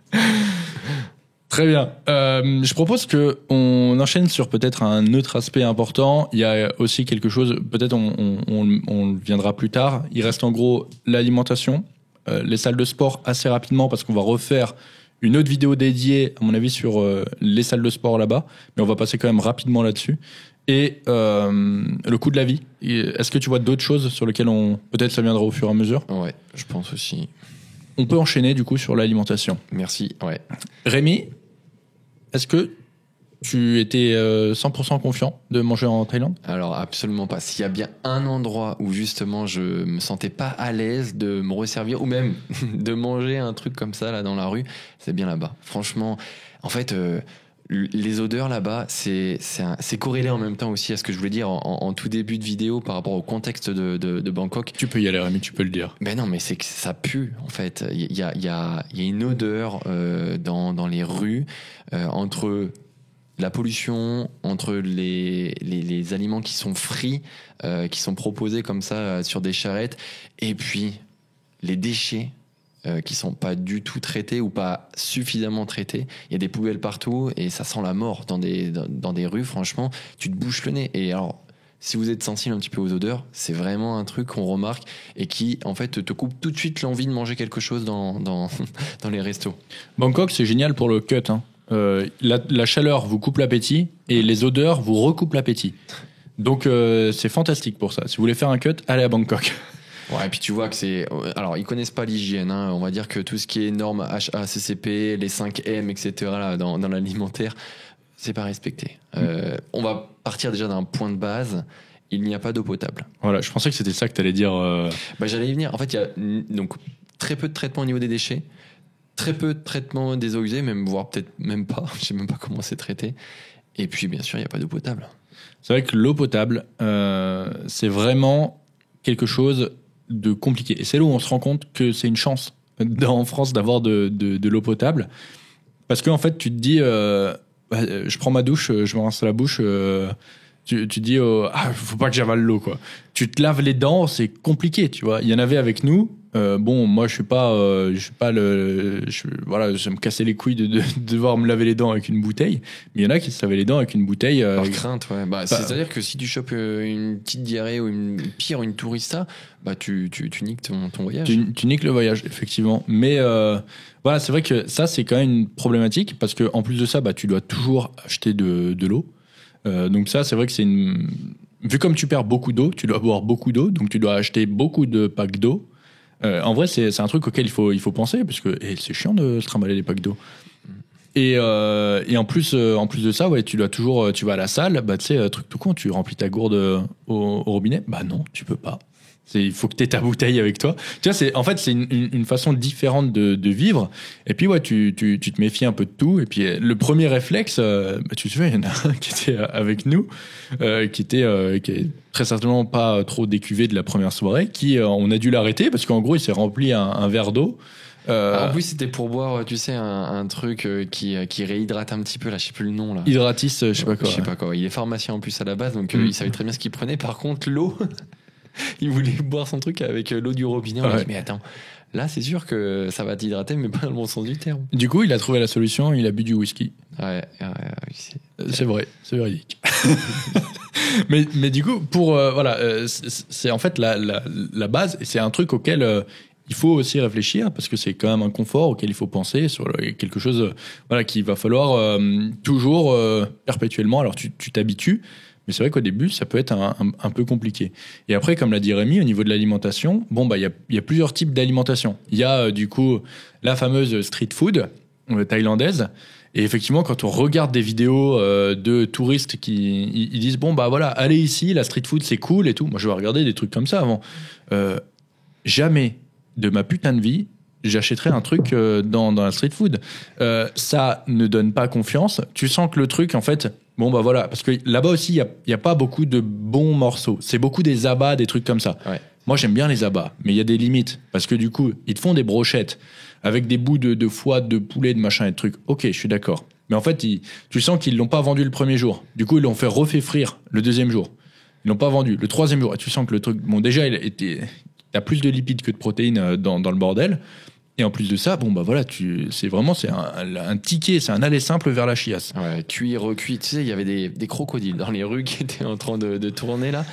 Très bien. Je propose que on enchaîne sur peut-être un autre aspect important. Il y a aussi quelque chose, peut-être on viendra plus tard. Il reste en gros l'alimentation, les salles de sport assez rapidement parce qu'on va refaire une autre vidéo dédiée, à mon avis, sur les salles de sport là-bas. Mais on va passer quand même rapidement là-dessus. Et le coût de la vie. Est-ce que tu vois d'autres choses sur lesquelles peut-être ça viendra au fur et à mesure? Ouais, je pense aussi. On peut enchaîner du coup sur l'alimentation. Merci, ouais. Rémi, est-ce que tu étais 100% confiant de manger en Thaïlande? Alors absolument pas. S'il y a bien un endroit où justement je me sentais pas à l'aise de me resservir ou même de manger un truc comme ça là dans la rue, c'est bien là-bas. Franchement, en fait, les odeurs là-bas, c'est corrélé en même temps aussi à ce que je voulais dire en tout début de vidéo par rapport au contexte de Bangkok. Tu peux y aller, Rémi, tu peux le dire. Ben non, mais c'est que ça pue en fait. Il y a une odeur dans les rues entre la pollution, entre les aliments qui sont frits, qui sont proposés comme ça sur des charrettes, et puis les déchets qui sont pas du tout traités ou pas suffisamment traités. Il y a des poubelles partout et ça sent la mort dans des rues. Franchement, tu te bouches le nez. Et alors, si vous êtes sensible un petit peu aux odeurs, c'est vraiment un truc qu'on remarque et qui, en fait, te coupe tout de suite l'envie de manger quelque chose dans les restos. Bangkok, c'est génial pour le cut, hein. La chaleur vous coupe l'appétit et les odeurs vous recoupent l'appétit. Donc c'est fantastique pour ça. Si vous voulez faire un cut, allez à Bangkok. Ouais, et puis tu vois que c'est... Alors, ils connaissent pas l'hygiène, hein. On va dire que tout ce qui est normes HACCP, les 5M, etc., là, dans l'alimentaire, c'est pas respecté. On va partir déjà d'un point de base. Il n'y a pas d'eau potable. Voilà, je pensais que c'était ça que tu allais dire. Bah, j'allais y venir. En fait, il y a donc très peu de traitement au niveau des déchets, très peu de traitement des eaux usées, voire peut-être même pas. Je sais même pas comment c'est traité. Et puis, bien sûr, il n'y a pas d'eau potable. C'est vrai que l'eau potable, c'est vraiment quelque chose de compliqué. Et c'est là où on se rend compte que c'est une chance en France d'avoir de l'eau potable. Parce qu'en fait, tu te dis, je prends ma douche, je me rince la bouche, tu te dis, faut pas que j'avale l'eau, quoi. Tu te laves les dents, c'est compliqué, tu vois. Il y en avait avec nous. Bon, moi, je suis pas voilà, je me cassais les couilles de devoir me laver les dents avec une bouteille. Mais il y en a qui se lavaient les dents avec une bouteille. Par crainte, ouais. C'est-à-dire que si tu chopes une petite diarrhée ou une tourista, bah, tu niques ton voyage. Tu niques le voyage, effectivement. Mais, voilà, c'est vrai que ça, c'est quand même une problématique parce que, en plus de ça, bah, tu dois toujours acheter de l'eau. Donc ça, c'est vrai que vu comme tu perds beaucoup d'eau, tu dois boire beaucoup d'eau, donc tu dois acheter beaucoup de packs d'eau. En vrai, c'est un truc auquel il faut penser, parce que c'est chiant de se trimballer des packs d'eau. Et en plus de ça, ouais, tu vas à la salle, bah, tu sais, truc tout con, tu remplis ta gourde au robinet. Bah non, tu peux pas. Il faut que tu aies ta bouteille avec toi. Tu vois, c'est une façon différente de vivre. Et puis, ouais, tu te méfies un peu de tout. Et puis, le premier réflexe, tu te souviens, il y en a un qui était avec nous, qui est très certainement pas trop décuvé de la première soirée, on a dû l'arrêter parce qu'en gros, il s'est rempli un verre d'eau. En plus, c'était pour boire, tu sais, un truc qui réhydrate un petit peu, là, je sais plus le nom, là. Hydratis, je sais pas quoi. Je sais pas quoi. Il est pharmacien en plus à la base, donc il savait très bien ce qu'il prenait. Par contre, l'eau, Il voulait boire son truc avec l'eau du robinet. On lui a Ouais. dit, mais attends, là, c'est sûr que ça va t'hydrater, mais pas dans le bon sens du terme. Du coup, il a trouvé la solution, il a bu du whisky. C'est- C'est vrai, c'est véridique. mais du coup, pour voilà, c'est en fait la base, et c'est un truc auquel il faut aussi réfléchir parce que c'est quand même un confort auquel il faut penser sur quelque chose voilà qu'il va falloir toujours perpétuellement. Alors tu t'habitues, mais c'est vrai qu'au début ça peut être un peu compliqué. Et après, comme l'a dit Rémi, au niveau de l'alimentation, bon bah il y a plusieurs types d'alimentation. Il y a du coup la fameuse street food thaïlandaise. Et effectivement, quand on regarde des vidéos de touristes qui ils disent bon bah voilà, allez ici, la street food c'est cool et tout. Moi je vais regarder des trucs comme ça avant. Jamais de ma putain de vie j'achèterais un truc dans la street food. Ça ne donne pas confiance. Tu sens que le truc en fait bon bah voilà, parce que là-bas aussi il y a pas beaucoup de bons morceaux. C'est beaucoup des abats, des trucs comme ça. Ouais. Moi j'aime bien les abats, mais il y a des limites parce que du coup ils te font des brochettes avec des bouts de foie, de poulet, de machin et de trucs. Ok, je suis d'accord. Mais en fait, tu sens qu'ils l'ont pas vendu le premier jour. Du coup, ils l'ont fait refait frire le deuxième jour. Ils l'ont pas vendu le troisième jour. Et tu sens que le truc, bon, déjà, t'as plus de lipides que de protéines dans le bordel. Et en plus de ça, bon, bah voilà, c'est un ticket, c'est un aller simple vers la chiasse. Ouais, cuit, recuit. Tu sais, il y avait des crocodiles dans les rues qui étaient en train de tourner là.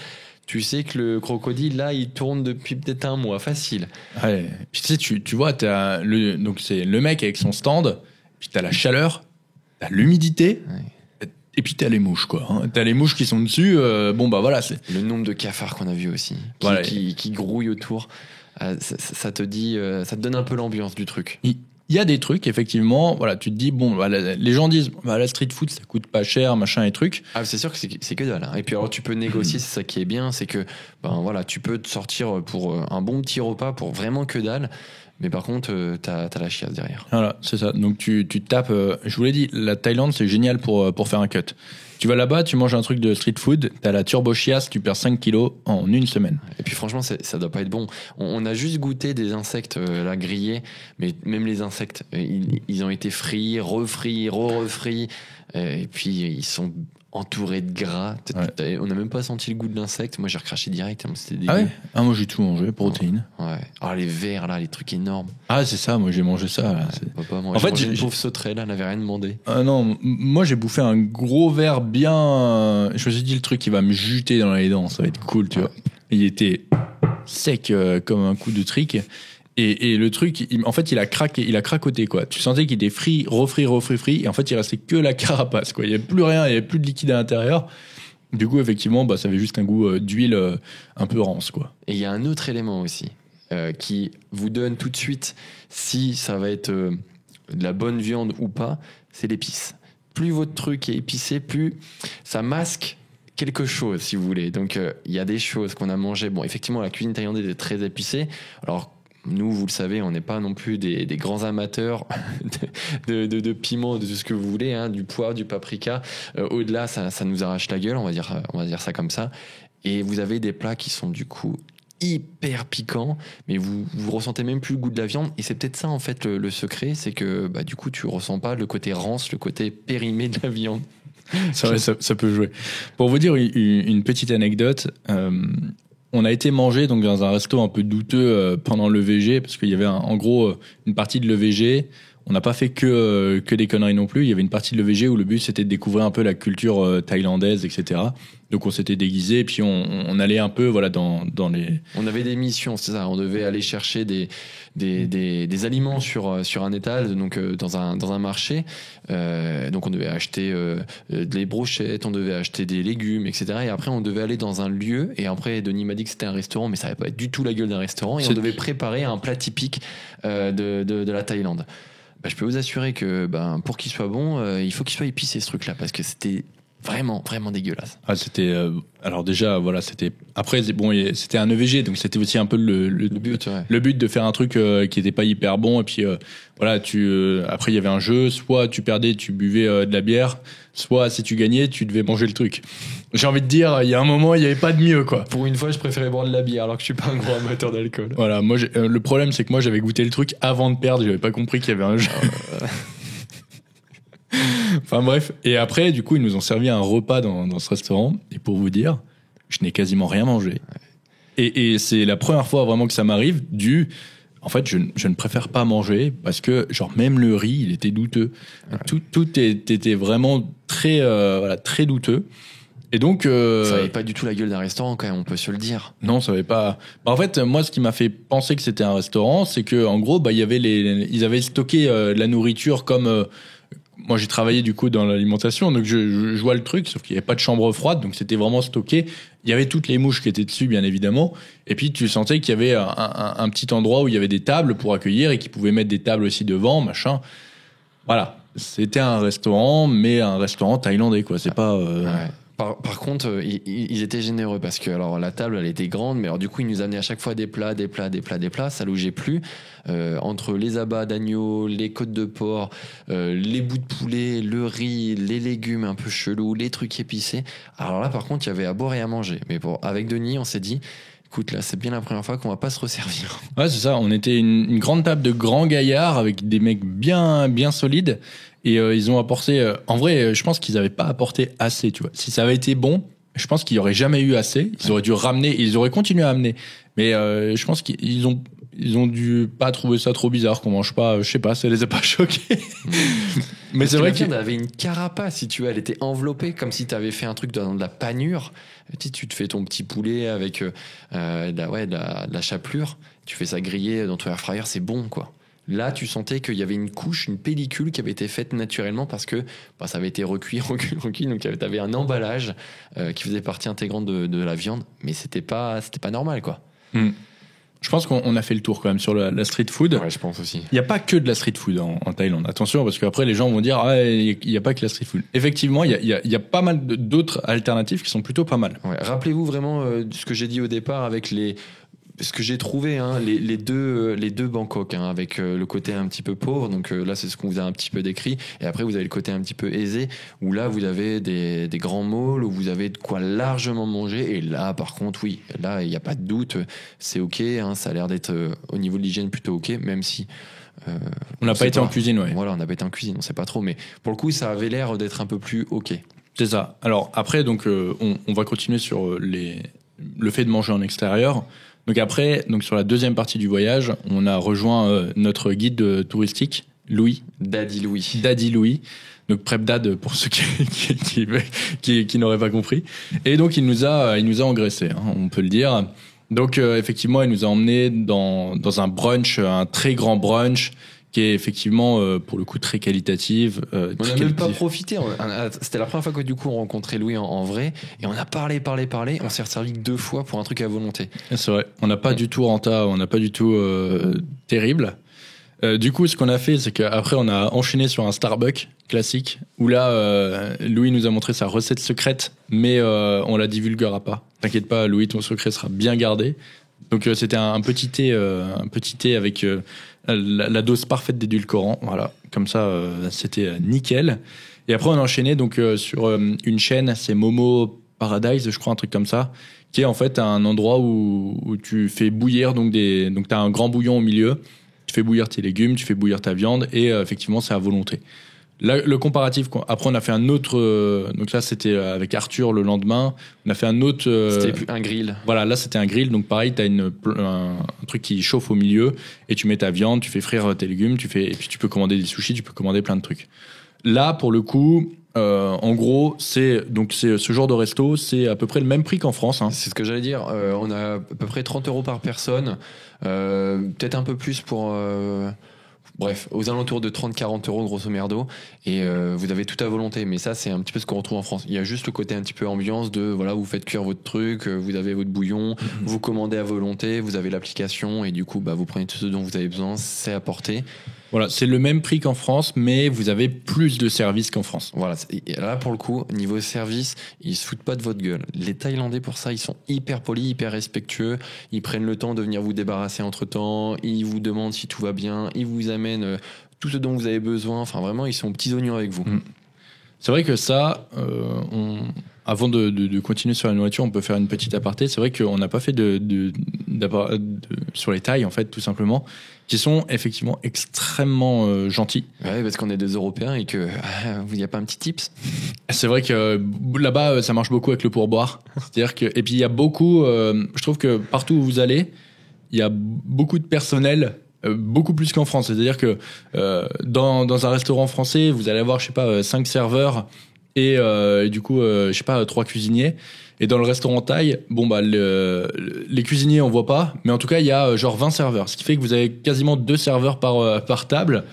Tu sais que le crocodile, là, il tourne depuis peut-être un mois, facile. Ouais. Puis tu sais, tu vois, donc c'est le mec avec son stand, puis t'as la chaleur, t'as l'humidité, et puis t'as les mouches, quoi. Hein. T'as les mouches qui sont dessus, bon bah voilà. Le nombre de cafards qu'on a vu aussi, Voilà. qui grouillent autour, ça te dit, ça te donne un peu l'ambiance du truc. Il y a des trucs, effectivement, voilà, tu te dis, bon, bah, les gens disent, bah, la street food, ça coûte pas cher, machin et trucs. Ah, c'est sûr que c'est que dalle. Hein. Et puis alors, tu peux négocier, c'est ça qui est bien, c'est que ben voilà, tu peux te sortir pour un bon petit repas pour vraiment que dalle. Mais par contre, t'as la chiasse derrière. Voilà, c'est ça. Donc tu tapes, je vous l'ai dit, la Thaïlande, c'est génial pour faire un cut. Tu vas là-bas, tu manges un truc de street food, t'as la turbo chiasse, tu perds 5 kilos en une semaine. Et puis franchement, ça doit pas être bon. On a juste goûté des insectes là grillés, mais même les insectes, ils ont été frits, refrits, refrits, et puis ils sont entourés de gras. Ouais. On n'a même pas senti le goût de l'insecte. Moi, j'ai recraché direct. Hein, c'était dégueu. Ah ouais. Ah, moi j'ai tout mangé, protéines. Ouais. Ah, les vers là, les trucs énormes. Ah, c'est ça, moi j'ai mangé ça. Là, c'est- Papa, moi, En fait, mangé une j'ai- pauvre sauterelle, elle n'avait rien demandé. Ah non, moi j'ai bouffé un gros verre bien. Je me suis dit, le truc il va me juter dans les dents, ça va être cool, tu vois. Il était sec comme un coup de trick. Et le truc, en fait, il a craquoté, quoi. Tu sentais qu'il était frit, refrit, et en fait, il restait que la carapace, quoi. Il n'y avait plus rien, il n'y avait plus de liquide à l'intérieur. Du coup, effectivement, bah, ça avait juste un goût d'huile un peu rance, quoi. Et il y a un autre élément aussi qui vous donne tout de suite si ça va être de la bonne viande ou pas, c'est l'épice. Plus votre truc est épicé, plus ça masque quelque chose, si vous voulez. Donc, il y a des choses qu'on a mangées. Bon, effectivement, la cuisine thaïlandaise est très épicée. Alors, nous, vous le savez, on n'est pas non plus des grands amateurs de piment, de tout ce que vous voulez, hein, du poivre, du paprika. Au-delà, ça nous arrache la gueule, on va dire ça comme ça. Et vous avez des plats qui sont du coup hyper piquants, mais vous ressentez même plus le goût de la viande. Et c'est peut-être ça, en fait, le secret, c'est que bah, du coup, tu ressens pas le côté rance, le côté périmé de la viande. C'est vrai, ça peut jouer. Pour vous dire une petite anecdote, on a été manger donc dans un resto un peu douteux pendant le VG parce qu'il y avait en gros une partie de l'EVG. On n'a pas fait que des conneries non plus. Il y avait une partie de l'EVG où le but c'était de découvrir un peu la culture thaïlandaise, etc. Donc on s'était déguisé, puis on allait un peu voilà dans les. On avait des missions, c'est ça. On devait aller chercher des aliments sur un étal, donc dans un marché. Donc on devait acheter des brochettes, on devait acheter des légumes, etc. Et après on devait aller dans un lieu. Et après Denis m'a dit que c'était un restaurant, mais ça n'avait pas du tout la gueule d'un restaurant. Et on devait préparer un plat typique de la Thaïlande. Bah, je peux vous assurer que pour qu'il soit bon, il faut qu'il soit épicé ce truc-là, parce que c'était vraiment dégueulasse. Ah, c'était alors déjà voilà, c'était après bon, c'était un EVG, donc c'était aussi un peu le but, ouais. Le but de faire un truc qui était pas hyper bon, et puis voilà, après il y avait un jeu, soit tu perdais, tu buvais de la bière, soit si tu gagnais, tu devais manger le truc. J'ai envie de dire, il y a un moment, il y avait pas de mieux, quoi. Pour une fois, je préférais boire de la bière alors que je suis pas un gros amateur d'alcool. Voilà, moi le problème c'est que moi j'avais goûté le truc avant de perdre, j'avais pas compris qu'il y avait un jeu. Enfin bref, et après du coup ils nous ont servi un repas dans ce restaurant, et pour vous dire, je n'ai quasiment rien mangé. Et c'est la première fois vraiment que ça m'arrive en fait, je ne préfère pas manger parce que, genre, même le riz, il était douteux. Tout était vraiment très, très douteux. Et donc. Ça avait pas du tout la gueule d'un restaurant, quand même, on peut se le dire. Non, ça avait pas. Bah, en fait, moi, ce qui m'a fait penser que c'était un restaurant, c'est que, en gros, bah, il y avait ils avaient stocké la nourriture comme. Moi, j'ai travaillé du coup dans l'alimentation, donc je vois le truc, sauf qu'il n'y avait pas de chambre froide, donc c'était vraiment stocké. Il y avait toutes les mouches qui étaient dessus, bien évidemment. Et puis, tu sentais qu'il y avait un petit endroit où il y avait des tables pour accueillir et qu'ils pouvaient mettre des tables aussi devant, machin. Voilà. C'était un restaurant, mais un restaurant thaïlandais, quoi. C'est pas. Ouais. Par contre, ils étaient généreux parce que alors la table elle était grande, mais alors du coup ils nous amenaient à chaque fois des plats, ça logeait plus. Entre les abats d'agneau, les côtes de porc, les bouts de poulet, le riz, les légumes un peu chelous, les trucs épicés. Alors là par contre il y avait à boire et à manger. Mais bon, avec Denis on s'est dit, écoute là c'est bien la première fois qu'on va pas se resservir. Ouais c'est ça, on était une grande table de grands gaillards avec des mecs bien solides. Et ils ont apporté. En vrai, je pense qu'ils n'avaient pas apporté assez, tu vois. Si ça avait été bon, je pense qu'il n'y aurait jamais eu assez. Ils auraient dû ramener, ils auraient continué à amener. Mais je pense qu'ils ont dû pas trouver ça trop bizarre qu'on mange pas. Je sais pas, ça les a pas choqués. Mais c'est vrai que avait une carapace, si tu veux, elle était enveloppée comme si tu avais fait un truc dans de la panure. Tu te fais ton petit poulet avec de la chapelure. Tu fais ça griller dans ton air fryer, c'est bon, quoi. Là, tu sentais qu'il y avait une couche, une pellicule qui avait été faite naturellement parce que ça avait été recuit. Donc, tu avais un emballage qui faisait partie intégrante de la viande. Mais c'était pas normal, quoi. Je pense qu'on a fait le tour quand même sur la street food. Ouais, je pense aussi. Il n'y a pas que de la street food en Thaïlande. Attention, parce qu'après, les gens vont dire il n'y a pas que la street food. Effectivement, il y a pas mal d'autres alternatives qui sont plutôt pas mal. Ouais, rappelez-vous vraiment ce que j'ai dit au départ avec ce que j'ai trouvé, hein, les deux Bangkok, hein, avec le côté un petit peu pauvre, donc là c'est ce qu'on vous a un petit peu décrit, et après vous avez le côté un petit peu aisé, où là vous avez des grands malls, où vous avez de quoi largement manger, et là par contre oui, là il n'y a pas de doute, c'est ok, hein, ça a l'air d'être au niveau de l'hygiène plutôt ok, même si... on n'a pas été en cuisine, ouais. Voilà, on n'a pas été en cuisine, on sait pas trop, mais pour le coup ça avait l'air d'être un peu plus ok. C'est ça. Alors après, donc on va continuer sur le fait de manger en extérieur. Donc après, sur la deuxième partie du voyage, on a rejoint notre guide touristique, Louis. Daddy Louis. Donc Prep Dad pour ceux qui n'auraient pas compris. Et donc il nous a engraissé, hein, on peut le dire. Donc effectivement, il nous a emmenés dans un brunch, un très grand brunch, qui est effectivement pour le coup très qualitative. On n'a même pas profité. C'était la première fois que du coup on rencontrait Louis en vrai, et on a parlé. On s'est resservi 2 fois pour un truc à volonté. C'est vrai. On n'a pas du tout renta, on n'a pas du tout terrible. Du coup, ce qu'on a fait, c'est qu'après on a enchaîné sur un Starbucks classique où là, Louis nous a montré sa recette secrète, mais on la divulguera pas. T'inquiète pas, Louis, ton secret sera bien gardé. Donc c'était un petit thé avec la dose parfaite d'édulcorant, voilà, comme ça c'était nickel. Et après on a enchaîné donc sur une chaîne, c'est Momo Paradise, je crois, un truc comme ça, qui est en fait un endroit où tu fais bouillir donc t'as un grand bouillon au milieu, tu fais bouillir tes légumes, tu fais bouillir ta viande, et effectivement c'est à volonté. Là, le comparatif, après on a fait un autre, donc là c'était avec Arthur le lendemain, on a fait un autre... c'était un grill. Voilà, là c'était un grill, donc pareil, t'as un truc qui chauffe au milieu, et tu mets ta viande, tu fais frire tes légumes, et puis tu peux commander des sushis, tu peux commander plein de trucs. Là, pour le coup, en gros, c'est ce genre de resto, c'est à peu près le même prix qu'en France. Hein. C'est ce que j'allais dire, on a à peu près 30 € par personne, peut-être un peu plus pour... Bref, aux alentours de 30-40 € grosso merdo, et vous avez tout à volonté. Mais ça, c'est un petit peu ce qu'on retrouve en France. Il y a juste le côté un petit peu ambiance de voilà, vous faites cuire votre truc, vous avez votre bouillon, vous commandez à volonté, vous avez l'application, et du coup, vous prenez tout ce dont vous avez besoin, c'est apporté. Voilà, c'est le même prix qu'en France, mais vous avez plus de services qu'en France. Voilà, et là pour le coup, niveau service, ils se foutent pas de votre gueule. Les Thaïlandais pour ça, ils sont hyper polis, hyper respectueux. Ils prennent le temps de venir vous débarrasser entre temps. Ils vous demandent si tout va bien. Ils vous amènent tout ce dont vous avez besoin. Enfin vraiment, ils sont petits oignons avec vous. C'est vrai que ça, avant de continuer sur la nourriture, on peut faire une petite aparté. C'est vrai qu'on n'a pas fait sur les tailles, en fait, tout simplement, qui sont effectivement extrêmement gentils. Ouais, parce qu'on est des Européens et que il n'y a pas un petit tips. C'est vrai que là-bas, ça marche beaucoup avec le pourboire. C'est-à-dire que, et puis il y a beaucoup, je trouve que partout où vous allez, il y a beaucoup de personnel. Beaucoup plus qu'en France. C'est-à-dire que dans un restaurant français, vous allez avoir, je sais pas, 5 serveurs et du coup, je sais pas, 3 cuisiniers. Et dans le restaurant thaï, les cuisiniers, on voit pas. Mais en tout cas, il y a genre 20 serveurs. Ce qui fait que vous avez quasiment 2 serveurs par table.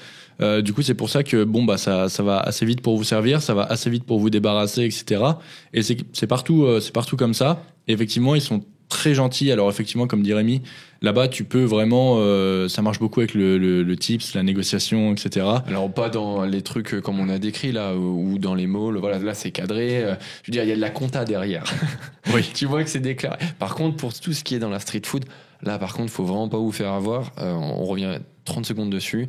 Du coup, c'est pour ça que ça va assez vite pour vous servir, ça va assez vite pour vous débarrasser, etc. Et c'est partout comme ça. Et effectivement, ils sont très gentils. Alors effectivement, comme dit Rémi, là-bas, tu peux vraiment, ça marche beaucoup avec le tips, la négociation, etc. Alors pas dans les trucs comme on a décrit là, ou dans les malls. Voilà, là c'est cadré. Je veux dire, il y a de la compta derrière. Oui. Tu vois que c'est déclaré. Par contre, pour tout ce qui est dans la street food, là, par contre, faut vraiment pas vous faire avoir. On revient 30 secondes dessus.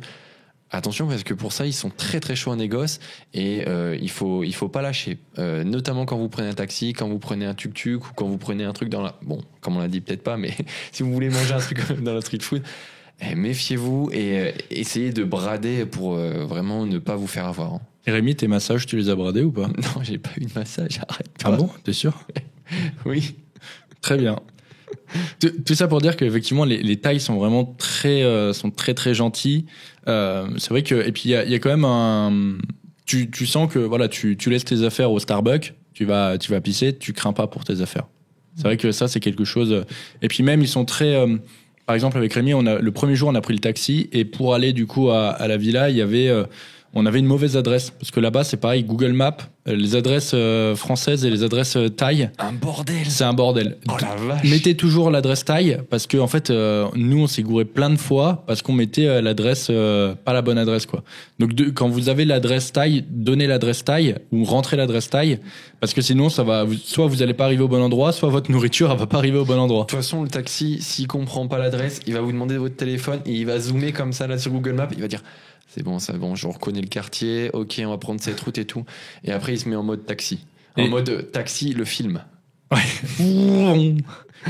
Attention, parce que pour ça, ils sont très très chauds en négoce et il faut pas lâcher. Notamment quand vous prenez un taxi, quand vous prenez un tuk-tuk ou quand vous prenez un truc dans la... Bon, comme on l'a dit, peut-être pas, mais si vous voulez manger un truc dans la street food, méfiez-vous et essayez de brader pour vraiment ne pas vous faire avoir. Et Rémi, tes massages, tu les as bradés ou pas? Non, j'ai pas eu de massage, arrête. Ah bon? T'es sûr? Oui. Très bien. Tout ça pour dire qu'effectivement les Thaïs sont vraiment très très gentils. C'est vrai que et puis il y a quand même tu sens que voilà tu laisses tes affaires au Starbucks, tu vas pisser, tu crains pas pour tes affaires. C'est vrai que ça c'est quelque chose. Et puis même ils sont très par exemple avec Rémi le premier jour on a pris le taxi et pour aller du coup à la villa on avait une mauvaise adresse parce que là-bas c'est pareil, Google Maps, les adresses françaises et les adresses thaï, Un bordel. c'est un bordel. Oh la vache. Mettez toujours l'adresse thaï parce que en fait nous on s'est gouré plein de fois parce qu'on mettait l'adresse pas la bonne adresse quoi. Donc quand vous avez l'adresse thaï, donnez l'adresse thaï ou rentrez l'adresse thaï parce que sinon soit vous allez pas arriver au bon endroit, soit votre nourriture elle va pas arriver au bon endroit. De toute façon, le taxi, s'il comprend pas l'adresse, il va vous demander votre téléphone et il va zoomer comme ça là sur Google Maps. Il va dire c'est bon, je reconnais le quartier, ok, on va prendre cette route et tout. Et après, il se met en mode taxi. En mode taxi, le film. Ouais.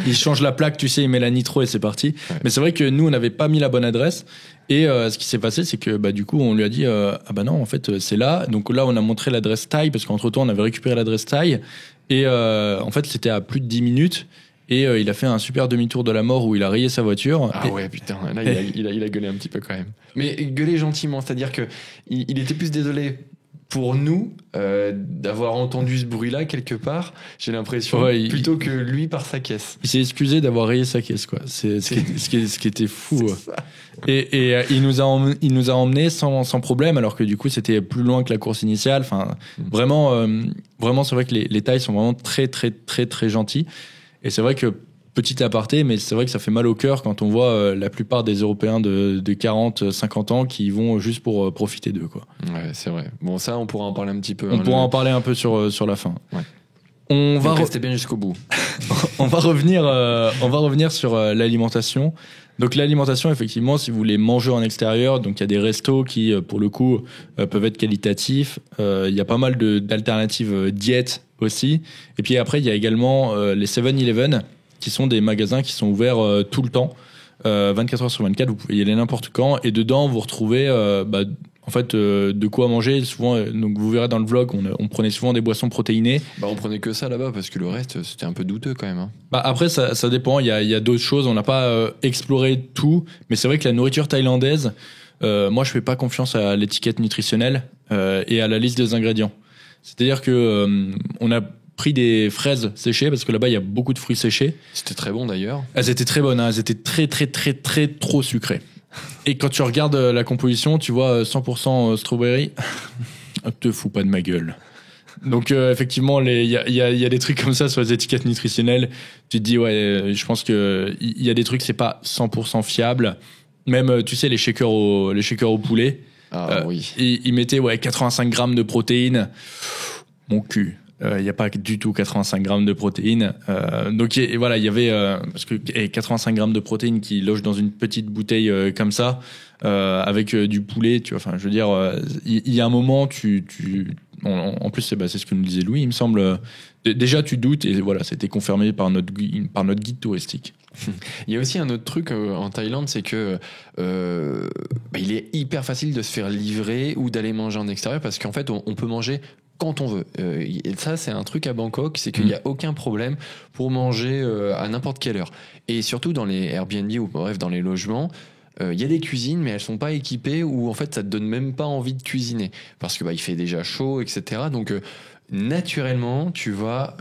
Il change la plaque, tu sais, il met la nitro et c'est parti. Ouais. Mais c'est vrai que nous, on n'avait pas mis la bonne adresse. Et ce qui s'est passé, c'est que du coup, on lui a dit ah bah non, en fait, c'est là. Donc là, on a montré l'adresse thaï parce qu'entre-temps, on avait récupéré l'adresse thaï. Et en fait, c'était à plus de 10 minutes. Et il a fait un super demi-tour de la mort où il a rayé sa voiture. Ah ouais, putain, là, il a gueulé un petit peu quand même. Mais gueulé gentiment, c'est-à-dire que il était plus désolé pour nous d'avoir entendu ce bruit-là quelque part, j'ai l'impression, plutôt que lui par sa caisse. Il s'est excusé d'avoir rayé sa caisse, quoi. C'est ce qui était fou. Et il nous a emmenés sans problème, alors que du coup c'était plus loin que la course initiale. Enfin, vraiment, c'est vrai que les Thaïs sont vraiment très très très très gentils. Et c'est vrai que, petit aparté, mais c'est vrai que ça fait mal au cœur quand on voit la plupart des Européens de 40, 50 ans qui y vont juste pour profiter d'eux, quoi. Ouais, c'est vrai. Bon, ça, on pourra en parler un petit peu. On pourra en parler un peu sur la fin. Ouais. On va rester bien jusqu'au bout. on va revenir sur l'alimentation. Donc l'alimentation, effectivement, si vous voulez manger en extérieur, donc il y a des restos qui, pour le coup, peuvent être qualitatifs. Il y a pas mal d'alternatives diètes aussi. Et puis après, il y a également les 7-Eleven, qui sont des magasins qui sont ouverts tout le temps, 24 heures sur 24. Vous pouvez y aller n'importe quand. Et dedans, vous retrouvez en fait de quoi manger. Souvent, donc vous verrez dans le vlog, on prenait souvent des boissons protéinées. On prenait que ça là-bas parce que le reste, c'était un peu douteux quand même. Hein. Après, ça dépend. Il y a d'autres choses. On n'a pas exploré tout. Mais c'est vrai que la nourriture thaïlandaise, moi, je fais pas confiance à l'étiquette nutritionnelle et à la liste des ingrédients. C'est-à-dire que on a pris des fraises séchées parce que là-bas il y a beaucoup de fruits séchés. C'était très bon d'ailleurs. Elles étaient très bonnes, hein. Elles étaient très très très très trop sucrées. Et quand tu regardes la composition, tu vois 100% strawberry. Te fous pas de ma gueule. Donc effectivement, il y a des trucs comme ça sur les étiquettes nutritionnelles. Tu te dis ouais, je pense que il y a des trucs c'est pas 100% fiable. Même tu sais les shakers au poulet. Ah oui. Ils mettaient 85 grammes de protéines. Mon cul. Il n'y a pas du tout 85 grammes de protéines. Donc voilà, il y avait parce que 85 grammes de protéines qui logent dans une petite bouteille comme ça, avec du poulet. Tu vois, enfin, je veux dire, il y a un moment, En plus, c'est ce que nous disait Louis, il me semble. Déjà, tu doutes, et voilà, c'était confirmé par notre guide touristique. Il y a aussi un autre truc en Thaïlande, c'est que il est hyper facile de se faire livrer ou d'aller manger en extérieur parce qu'en fait, on peut manger quand on veut. Et ça, c'est un truc à Bangkok, c'est qu'il n'y a aucun problème pour manger à n'importe quelle heure. Et surtout dans les Airbnb ou bref, dans les logements, il y a des cuisines, mais elles sont pas équipées ou en fait, ça te donne même pas envie de cuisiner parce que il fait déjà chaud, etc. Donc naturellement, tu vas,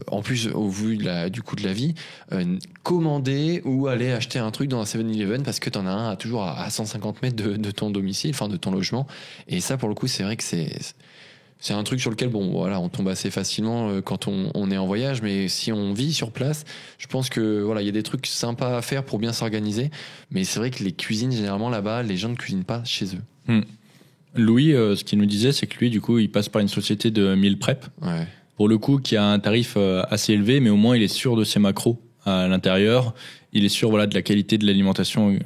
en plus au vu du coût de la vie, commander ou aller acheter un truc dans un 7-Eleven parce que t'en as un toujours à 150 mètres de ton domicile, enfin de ton logement. Et ça, pour le coup, c'est vrai que c'est un truc sur lequel, on tombe assez facilement quand on est en voyage, mais si on vit sur place, je pense que voilà, il y a des trucs sympas à faire pour bien s'organiser. Mais c'est vrai que les cuisines, généralement là-bas, les gens ne cuisinent pas chez eux. Louis, ce qu'il nous disait, c'est que lui, du coup, il passe par une société de meal prep. Ouais. Pour le coup, qui a un tarif assez élevé, mais au moins, il est sûr de ses macros à l'intérieur. Il est sûr, de la qualité de l'alimentation.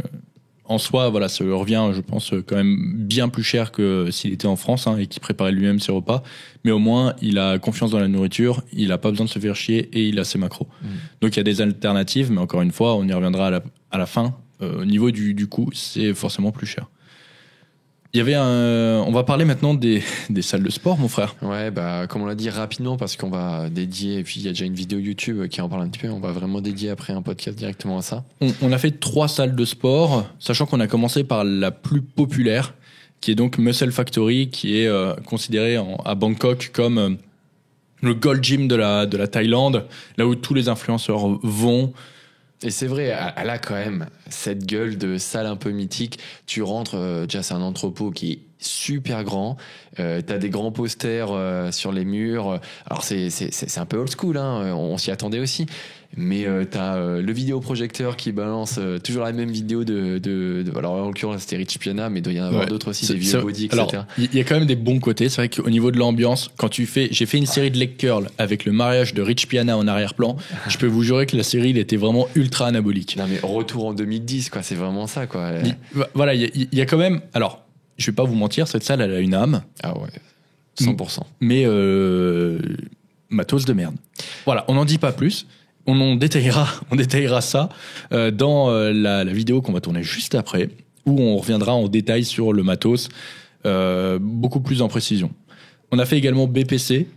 En soi, ça revient, je pense, quand même bien plus cher que s'il était en France et qu'il préparait lui-même ses repas. Mais au moins, il a confiance dans la nourriture, il n'a pas besoin de se faire chier et il a ses macros. Donc, il y a des alternatives, mais encore une fois, on y reviendra à la fin. Au niveau du coût, c'est forcément plus cher. Il y avait on va parler maintenant des salles de sport, mon frère. Ouais, comme on l'a dit rapidement, parce qu'on va dédier, et puis il y a déjà une vidéo YouTube qui en parle un petit peu, on va vraiment dédier après un podcast directement à ça. On a fait 3 salles de sport, sachant qu'on a commencé par la plus populaire, qui est donc Muscle Factory, qui est considérée à Bangkok comme le Gold Gym de la Thaïlande, là où tous les influenceurs vont. Et c'est vrai, elle a quand même cette gueule de salle un peu mythique. Tu rentres, déjà c'est un entrepôt qui est super grand. T'as des grands posters sur les murs. Alors c'est un peu old school, on s'y attendait aussi. Mais t'as le vidéoprojecteur qui balance toujours la même vidéo alors en l'occurrence c'était Rich Piana, mais il doit y en avoir d'autres aussi, des vieux body, etc. Alors il y a quand même des bons côtés. C'est vrai qu'au niveau de l'ambiance, j'ai fait une série de leg curl avec le mariage de Rich Piana en arrière-plan. Je peux vous jurer que la série, il était vraiment ultra anabolique. Non mais retour en 2010, quoi. C'est vraiment ça, quoi. Voilà, il y a quand même. Alors, je vais pas vous mentir, cette salle, elle a une âme. Ah ouais, 100%. Mais matos de merde. Voilà, on n'en dit pas plus. On détaillera ça dans la vidéo qu'on va tourner juste après, où on reviendra en détail sur le matos, beaucoup plus en précision. On a fait également BPC.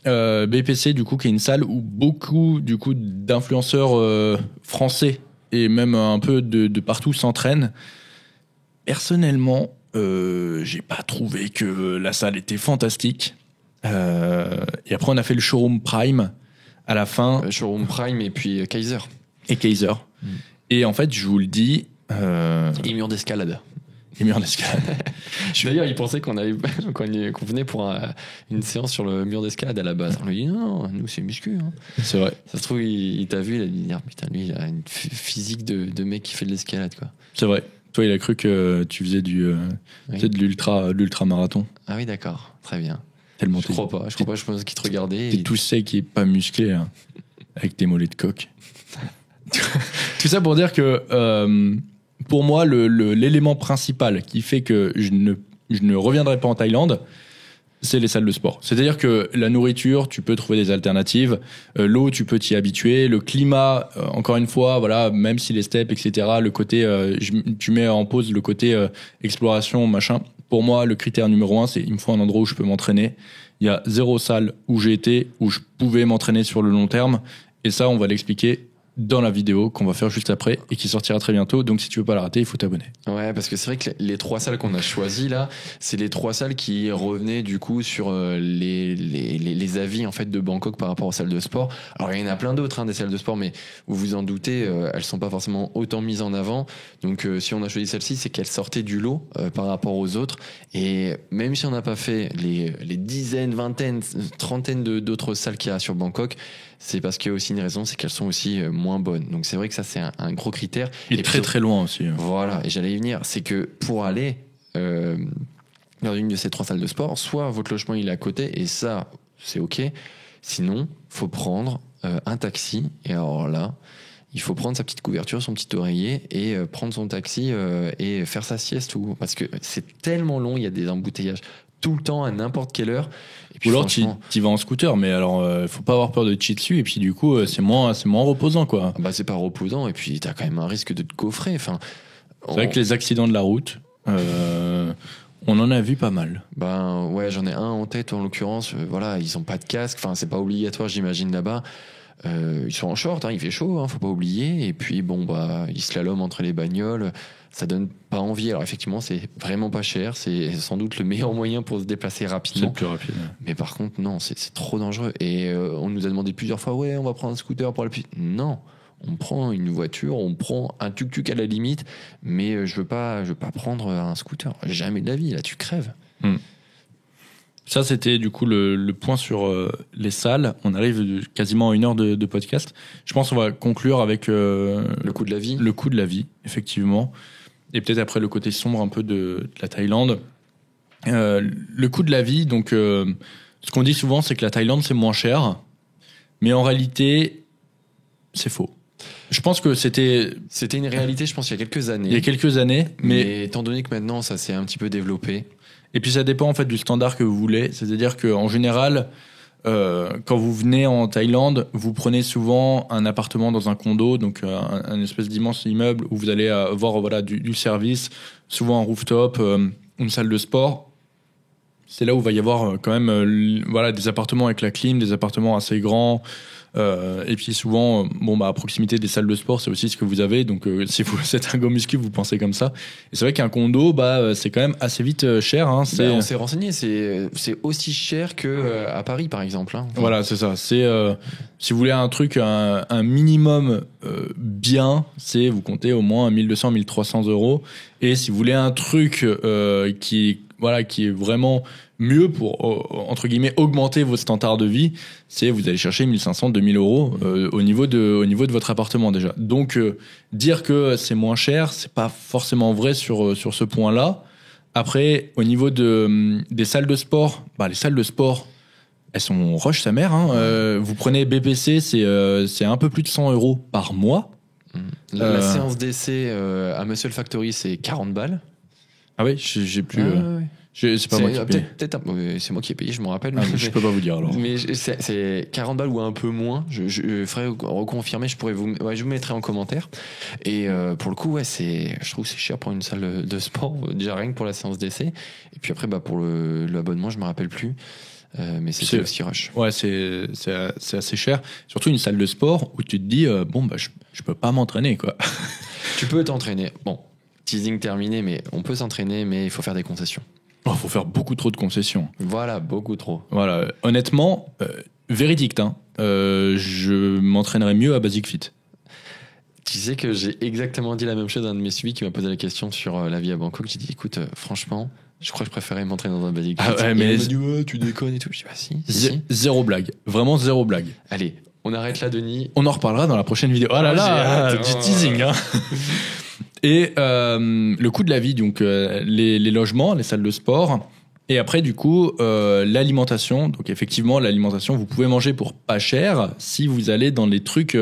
BPC, du coup, qui est une salle où beaucoup, du coup, d'influenceurs français et même un peu de partout s'entraînent. Personnellement, j'ai pas trouvé que la salle était fantastique. Et après, on a fait le Showroom Prime à la fin. Showroom Prime et puis Kaiser. Et Kaiser. Et en fait, je vous le dis... Et mur d'escalade. Et mur d'escalade. D'ailleurs, il pensait qu'on venait pour une séance sur le mur d'escalade à la base. On lui dit non, nous c'est muscu. C'est vrai. Ça se trouve, il t'a vu, il a dit putain, lui, il a une physique de mec qui fait de l'escalade, quoi. C'est vrai. Toi, il a cru que tu faisais de l'ultra marathon. Ah oui, d'accord. Très bien. Tellement je crois pas, je pense qu'il te regardait. T'es tout sec et pas musclé, avec tes mollets de coq. Tout ça pour dire que pour moi, l'élément principal qui fait que je ne reviendrai pas en Thaïlande, c'est les salles de sport. C'est-à-dire que la nourriture, tu peux trouver des alternatives. L'eau, tu peux t'y habituer. Le climat, encore une fois, voilà, même si les steppes, etc., le côté, tu mets en pause le côté exploration, machin. Pour moi, le critère numéro 1, c'est il me faut un endroit où je peux m'entraîner. Il y a 0 salle où j'ai été, où je pouvais m'entraîner sur le long terme. Et ça, on va l'expliquer dans la vidéo qu'on va faire juste après et qui sortira très bientôt. Donc si tu veux pas la rater, il faut t'abonner. Ouais, parce que c'est vrai que les 3 salles qu'on a choisies là, c'est les 3 salles qui revenaient du coup sur les avis en fait de Bangkok par rapport aux salles de sport. Alors il y en a plein d'autres des salles de sport, mais vous vous en doutez, elles sont pas forcément autant mises en avant. Donc si on a choisi celle-ci, c'est qu'elle sortait du lot par rapport aux autres. Et même si on n'a pas fait les dizaines, vingtaines, trentaines d'autres salles qu'il y a sur Bangkok, c'est parce qu'il y a aussi une raison, c'est qu'elles sont aussi moins bonnes. Donc c'est vrai que ça, c'est un gros critère. Et très très loin aussi. Voilà, et j'allais y venir. C'est que pour aller dans une de ces 3 salles de sport, soit votre logement il est à côté, et ça, c'est OK. Sinon, faut prendre un taxi. Et alors là, il faut prendre sa petite couverture, son petit oreiller, et prendre son taxi et faire sa sieste. Parce que c'est tellement long, il y a des embouteillages tout le temps, à n'importe quelle heure. Et puis, Ou alors, tu franchement, vas en scooter, mais alors, faut pas avoir peur de te chier dessus, et puis du coup, c'est moins reposant, quoi. bah, c'est pas reposant, et puis t'as quand même un risque de te coffrer. Enfin, C'est vrai que les accidents de la route, on en a vu pas mal. ben ouais, j'en ai un en tête en l'occurrence. Voilà, ils ont pas de casque. Enfin, c'est pas obligatoire, j'imagine là-bas. Ils sont en short, hein, il fait chaud, hein, faut pas oublier. Et puis bon bah, ils slaloment entre les bagnoles. Ça donne pas envie. Alors effectivement, c'est vraiment pas cher. C'est sans doute le meilleur moyen pour se déplacer C'est le rapidement. plus rapide. Mais par contre, non, c'est trop dangereux. Et on nous a demandé plusieurs fois, ouais, on va prendre un scooter pour aller plus. Non, on prend une voiture, on prend un tuk-tuk à la limite, mais je veux pas prendre un scooter. Jamais de la vie, là, tu crèves. Ça, c'était du coup le point sur les salles. On arrive quasiment à 1 heure de podcast. Je pense qu'on va conclure avec Le coût de la vie. le coût de la vie, effectivement. Et peut-être après le côté sombre un peu de la Thaïlande. Le coût de la vie, donc ce qu'on dit souvent, c'est que la Thaïlande, c'est moins cher. Mais en réalité, c'est faux. Je pense que c'était C'était une réalité, je pense, il y a quelques années. il y a quelques années, mais étant donné que maintenant, ça s'est un petit peu développé. et puis ça dépend en fait du standard que vous voulez. C'est-à-dire qu'en général, quand vous venez en Thaïlande, vous prenez souvent un appartement dans un condo, donc un espèce d'immense immeuble où vous allez avoir voilà du service, souvent un rooftop, une salle de sport. C'est là où va y avoir quand même voilà des appartements avec la clim, des appartements assez grands. Et puis souvent, bon bah à proximité des salles de sport, c'est aussi ce que vous avez. Donc si vous êtes un go muscu, vous pensez comme ça. Et c'est vrai qu'un condo, bah c'est quand même assez vite cher. Hein, c'est On s'est renseigné, c'est aussi cher que à Paris, par exemple. Hein. Enfin, voilà, c'est ça. C'est si vous voulez un truc, un minimum bien, c'est vous comptez au moins 1200, 1300 euros. Et si vous voulez un truc qui est vraiment mieux pour entre guillemets augmenter vos standards de vie, c'est vous allez chercher 1500, 2000 euros au niveau de votre appartement déjà. Donc dire que c'est moins cher, c'est pas forcément vrai sur ce point-là. Après, au niveau des salles de sport, bah les salles de sport, elles sont rush sa mère. Hein. Vous prenez BPC, c'est un peu plus de 100 euros par mois. La séance d'essai à Muscle Factory, c'est 40 balles. Ah oui, j'ai plus. Ouais. C'est pas moi qui paye. C'est moi qui ai payé, je me rappelle. Ah, mais je peux pas vous dire alors. Mais c'est 40 balles ou un peu moins. Je ferai reconfirmer, je vous mettrai en commentaire. Et pour le coup, ouais, je trouve que c'est cher pour une salle de sport, déjà rien que pour la séance d'essai. Et puis après, bah, pour l'abonnement, je me rappelle plus. Mais c'était aussi rush. Ouais, c'est assez cher. Surtout une salle de sport où tu te dis, bon, bah, je peux pas m'entraîner, quoi. Tu peux t'entraîner. Bon, teasing terminé, mais on peut s'entraîner, mais il faut faire des concessions. Oh, faut faire beaucoup trop de concessions. Voilà, beaucoup trop. Voilà, honnêtement, véridique, hein, je m'entraînerais mieux à Basic Fit. Tu sais que j'ai exactement dit la même chose à un de mes suivis qui m'a posé la question sur la vie à Bangkok. J'ai dit, écoute, franchement, je crois que je préférais m'entraîner dans un Basic Fit. Ah ouais, Et mais il m'a dit, ouais, tu déconnes et tout. Je dis, bah si. Zéro blague, vraiment zéro blague. Allez, on arrête là, Denis. On en reparlera dans la prochaine vidéo. Oh là J'ai là, hâte, du hein. teasing. Hein. Et le coût de la vie, donc les logements, les salles de sport. Et après, du coup, l'alimentation. Donc, effectivement, l'alimentation, vous pouvez manger pour pas cher si vous allez dans les trucs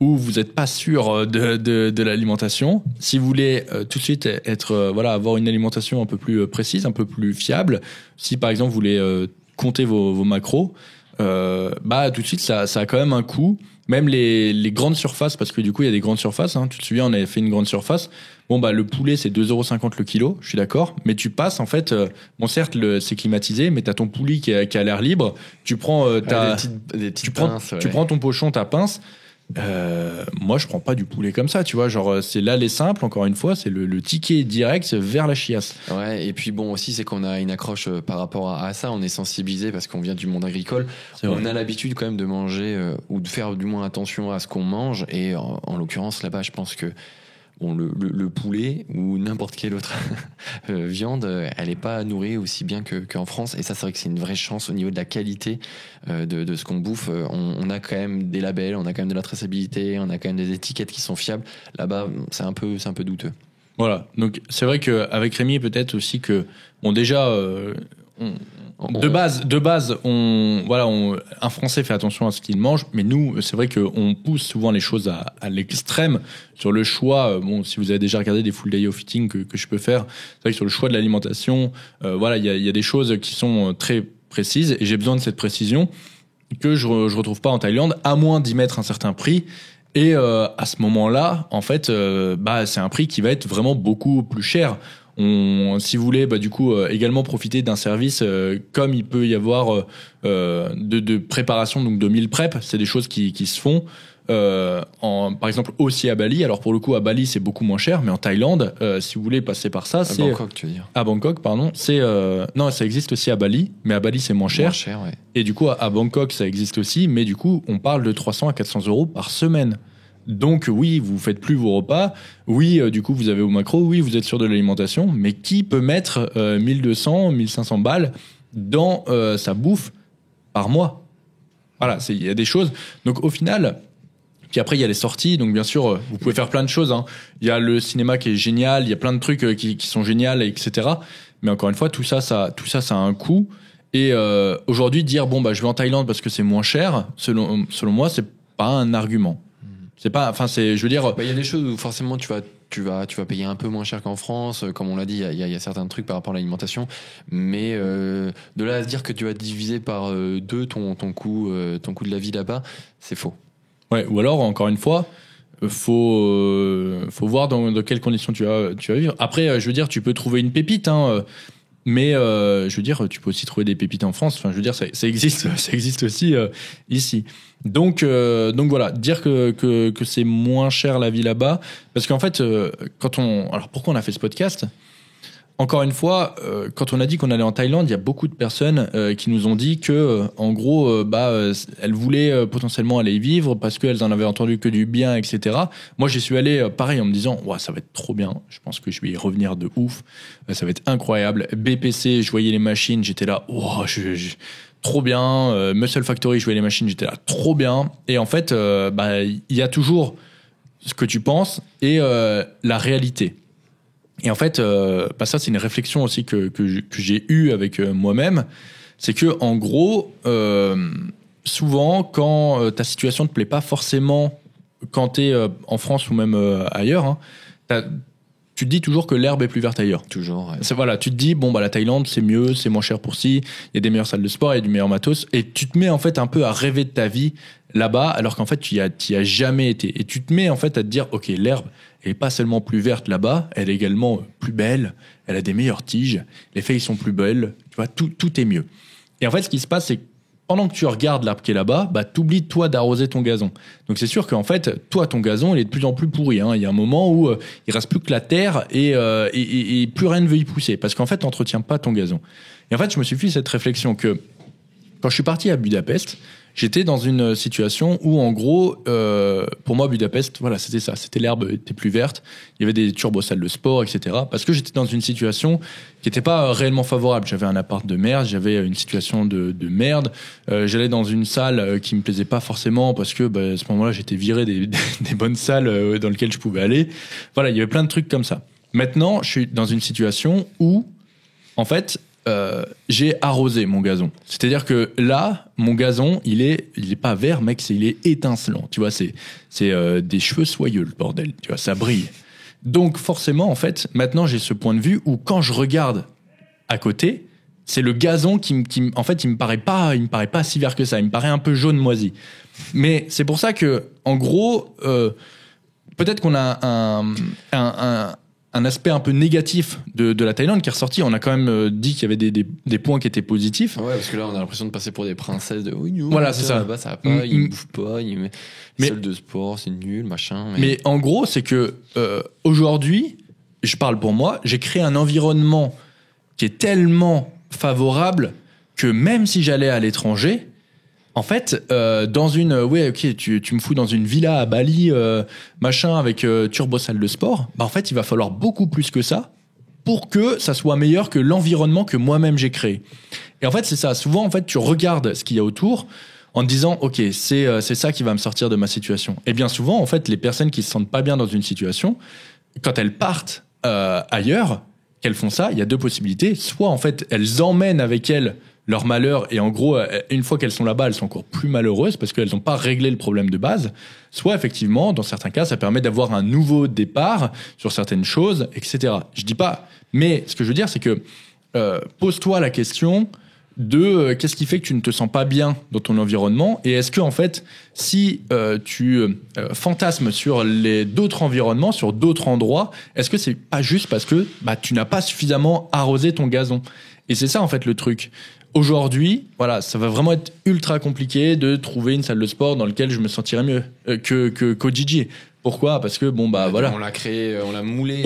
où vous n'êtes pas sûr de l'alimentation. Si vous voulez tout de suite avoir une alimentation un peu plus précise, un peu plus fiable, si par exemple vous voulez compter vos macros, bah tout de suite ça a quand même un coût. Même les grandes surfaces, parce que du coup il y a des grandes surfaces, hein, tu te souviens on avait fait une grande surface, bon bah le poulet c'est 2,50€ le kilo, je suis d'accord, mais tu passes en fait, bon certes c'est climatisé, mais t'as ton poulet qui a l'air libre, tu prends des petites pinces, ouais. tu prends ton pochon, ta pince. Moi je prends pas du poulet comme ça, tu vois, genre c'est l'allée simple, encore une fois, c'est le ticket direct vers la chiasse. Ouais, et puis bon aussi c'est qu'on a une accroche par rapport à ça, on est sensibilisé parce qu'on vient du monde agricole, on a l'habitude quand même de manger ou de faire du moins attention à ce qu'on mange, et en l'occurrence là-bas je pense que bon, le poulet ou n'importe quelle autre viande, elle n'est pas nourrie aussi bien qu'en France. Et ça, c'est vrai que c'est une vraie chance au niveau de la qualité de ce qu'on bouffe. On a quand même des labels, on a quand même de la traçabilité, on a quand même des étiquettes qui sont fiables. Là-bas, c'est un peu douteux. Voilà, donc c'est vrai qu'avec Rémi, peut-être aussi que, bon déjà, De base, un Français fait attention à ce qu'il mange, mais nous, c'est vrai qu'on pousse souvent les choses à l'extrême sur le choix. Bon, si vous avez déjà regardé des full day of eating que je peux faire, c'est vrai que sur le choix de l'alimentation, il y a des choses qui sont très précises et j'ai besoin de cette précision que je retrouve pas en Thaïlande, à moins d'y mettre un certain prix. Et à ce moment-là, en fait, c'est un prix qui va être vraiment beaucoup plus cher. Si vous voulez, également profiter d'un service comme il peut y avoir de préparation, donc de meal prep, c'est des choses qui se font. Par exemple aussi à Bali. Alors pour le coup à Bali c'est beaucoup moins cher, mais en Thaïlande, si vous voulez passer par ça, c'est Bangkok, tu veux dire. À Bangkok, pardon. Non, ça existe aussi à Bali, mais à Bali c'est moins cher. Ouais. Et du coup à Bangkok ça existe aussi, mais du coup on parle de 300 à 400 euros par semaine. Donc oui, vous faites plus vos repas. Oui, du coup vous avez au macro. Oui, vous êtes sur de l'alimentation. Mais qui peut mettre 1200, 1500 balles dans sa bouffe par mois? Voilà, il y a des choses. Donc au final. Puis après, il y a les sorties. Donc, bien sûr, vous pouvez faire plein de choses. Hein. Il y a le cinéma qui est génial. Il y a plein de trucs qui sont géniaux, etc. Mais encore une fois, tout ça a un coût. Et aujourd'hui, dire, je vais en Thaïlande parce que c'est moins cher, selon moi, c'est pas un argument. C'est pas, je veux dire. Il y a des choses où forcément tu vas payer un peu moins cher qu'en France. Comme on l'a dit, il y a certains trucs par rapport à l'alimentation. Mais de là à se dire que tu vas diviser par 2 ton coût de la vie là-bas, c'est faux. Ouais, ou alors, encore une fois, faut voir dans quelles conditions tu vas vivre. Après, je veux dire, tu peux trouver une pépite, hein, mais je veux dire, tu peux aussi trouver des pépites en France. Enfin, je veux dire, ça existe aussi ici. Donc voilà, dire que c'est moins cher la vie là-bas, parce qu'en fait, alors pourquoi on a fait ce podcast ? Encore une fois, quand on a dit qu'on allait en Thaïlande, il y a beaucoup de personnes qui nous ont dit que, en gros, elles voulaient potentiellement aller y vivre parce qu'elles en avaient entendu que du bien, etc. Moi, j'y suis allé pareil en me disant, ça va être trop bien. Je pense que je vais y revenir de ouf. Ça va être incroyable. BPC, je voyais les machines, j'étais là, trop bien. Muscle Factory, je voyais les machines, j'étais là, trop bien. Et en fait, il y a toujours ce que tu penses et la réalité. Et en fait, ça c'est une réflexion aussi que j'ai eue avec moi-même, c'est que en gros, souvent quand ta situation te plaît pas forcément quand t'es en France ou même ailleurs, hein, tu te dis toujours que l'herbe est plus verte ailleurs. Toujours. Ouais. Tu te dis la Thaïlande c'est mieux, c'est moins cher pour ci, il y a des meilleures salles de sport, il y a du meilleur matos, et tu te mets en fait un peu à rêver de ta vie là-bas, alors qu'en fait tu y as jamais été, et tu te mets en fait à te dire ok, l'herbe elle est pas seulement plus verte là-bas, elle est également plus belle, elle a des meilleures tiges, les feuilles sont plus belles, tu vois, tout est mieux. Et en fait ce qui se passe c'est que pendant que tu regardes l'arbre qui est là-bas, t'oublies toi d'arroser ton gazon. Donc c'est sûr qu'en fait, toi ton gazon il est de plus en plus pourri. Hein. Il y a un moment où il reste plus que la terre et plus rien ne veut y pousser parce qu'en fait t'entretiens pas ton gazon. Et en fait je me suis fait cette réflexion que quand je suis parti à Budapest, j'étais dans une situation où en gros, pour moi Budapest, c'était ça, c'était l'herbe était plus verte, il y avait des turbo-salles de sport, etc. Parce que j'étais dans une situation qui n'était pas réellement favorable. J'avais un appart de merde, j'avais une situation de merde. J'allais dans une salle qui me plaisait pas forcément parce que à ce moment-là j'étais viré des bonnes salles dans lesquelles je pouvais aller. Voilà, il y avait plein de trucs comme ça. Maintenant, je suis dans une situation où, en fait, j'ai arrosé mon gazon. C'est-à-dire que là, mon gazon, il est pas vert, mec, il est étincelant. Tu vois, c'est des cheveux soyeux, le bordel. Tu vois, ça brille. Donc, forcément, en fait, maintenant, j'ai ce point de vue où quand je regarde à côté, c'est le gazon en fait, il me paraît pas si vert que ça. Il me paraît un peu jaune moisi. Mais c'est pour ça que, en gros, peut-être qu'on a un aspect un peu négatif de la Thaïlande qui est ressorti. On a quand même dit qu'il y avait des points qui étaient positifs. Ouais, parce que là, on a l'impression de passer pour des princesses de voilà, c'est ça. Là-bas, ça va pas, ils bouffent pas, les salles de sport, c'est nul, machin. Mais en gros, c'est que aujourd'hui, je parle pour moi, j'ai créé un environnement qui est tellement favorable que même si j'allais à l'étranger, en fait, dans une, tu me fous dans une villa à Bali, machin, avec turbo salle de sport, en fait, il va falloir beaucoup plus que ça pour que ça soit meilleur que l'environnement que moi-même j'ai créé. Et en fait, c'est ça. Souvent, en fait, tu regardes ce qu'il y a autour en te disant, ok, c'est ça qui va me sortir de ma situation. Et bien souvent, en fait, les personnes qui se sentent pas bien dans une situation, quand elles partent ailleurs, qu'elles font ça, il y a deux possibilités. Soit, en fait, elles emmènent avec elles leur malheur, et en gros, une fois qu'elles sont là-bas, elles sont encore plus malheureuses parce qu'elles n'ont pas réglé le problème de base. Soit effectivement, dans certains cas, ça permet d'avoir un nouveau départ sur certaines choses, etc. Je dis pas, mais ce que je veux dire, c'est que pose-toi la question de qu'est-ce qui fait que tu ne te sens pas bien dans ton environnement, et est-ce que en fait, si tu fantasmes sur d'autres environnements, sur d'autres endroits, est-ce que c'est pas juste parce que tu n'as pas suffisamment arrosé ton gazon? Et c'est ça en fait le truc. Aujourd'hui, voilà, ça va vraiment être ultra compliqué de trouver une salle de sport dans laquelle je me sentirais mieux qu'au Gigi. Pourquoi? Parce que voilà. On l'a créé, on l'a moulé.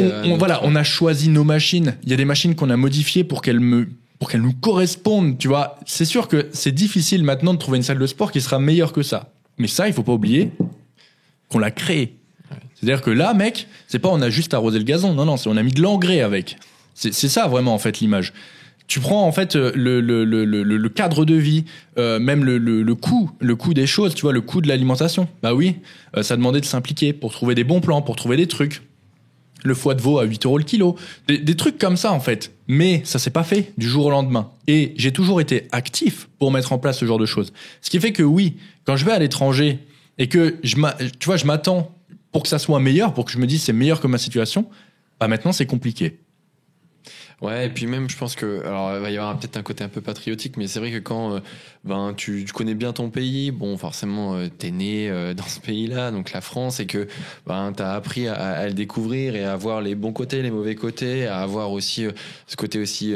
On a choisi nos machines. Il y a des machines qu'on a modifiées pour qu'elles nous correspondent, tu vois. C'est sûr que c'est difficile maintenant de trouver une salle de sport qui sera meilleure que ça. Mais ça, il faut pas oublier qu'on l'a créé. Ouais. C'est-à-dire que là, mec, c'est pas on a juste arrosé le gazon. Non, c'est on a mis de l'engrais avec. C'est ça vraiment en fait l'image. Tu prends en fait le cadre de vie, même le coût des choses, tu vois, le coût de l'alimentation. Bah oui, ça demandait de s'impliquer pour trouver des bons plans, pour trouver des trucs. Le foie de veau à 8 € le kilo. Des trucs comme ça, en fait. Mais ça s'est pas fait du jour au lendemain. Et j'ai toujours été actif pour mettre en place ce genre de choses. Ce qui fait que oui, quand je vais à l'étranger et que je m'attends pour que ça soit meilleur, pour que je me dise c'est meilleur que ma situation, maintenant c'est compliqué. Ouais, et puis même, je pense que, alors, il va y avoir peut-être un côté un peu patriotique, mais c'est vrai que quand tu connais bien ton pays, bon, forcément, t'es né dans ce pays-là, donc la France, et que t'as appris à le découvrir et à voir les bons côtés, les mauvais côtés, à avoir aussi ce côté aussi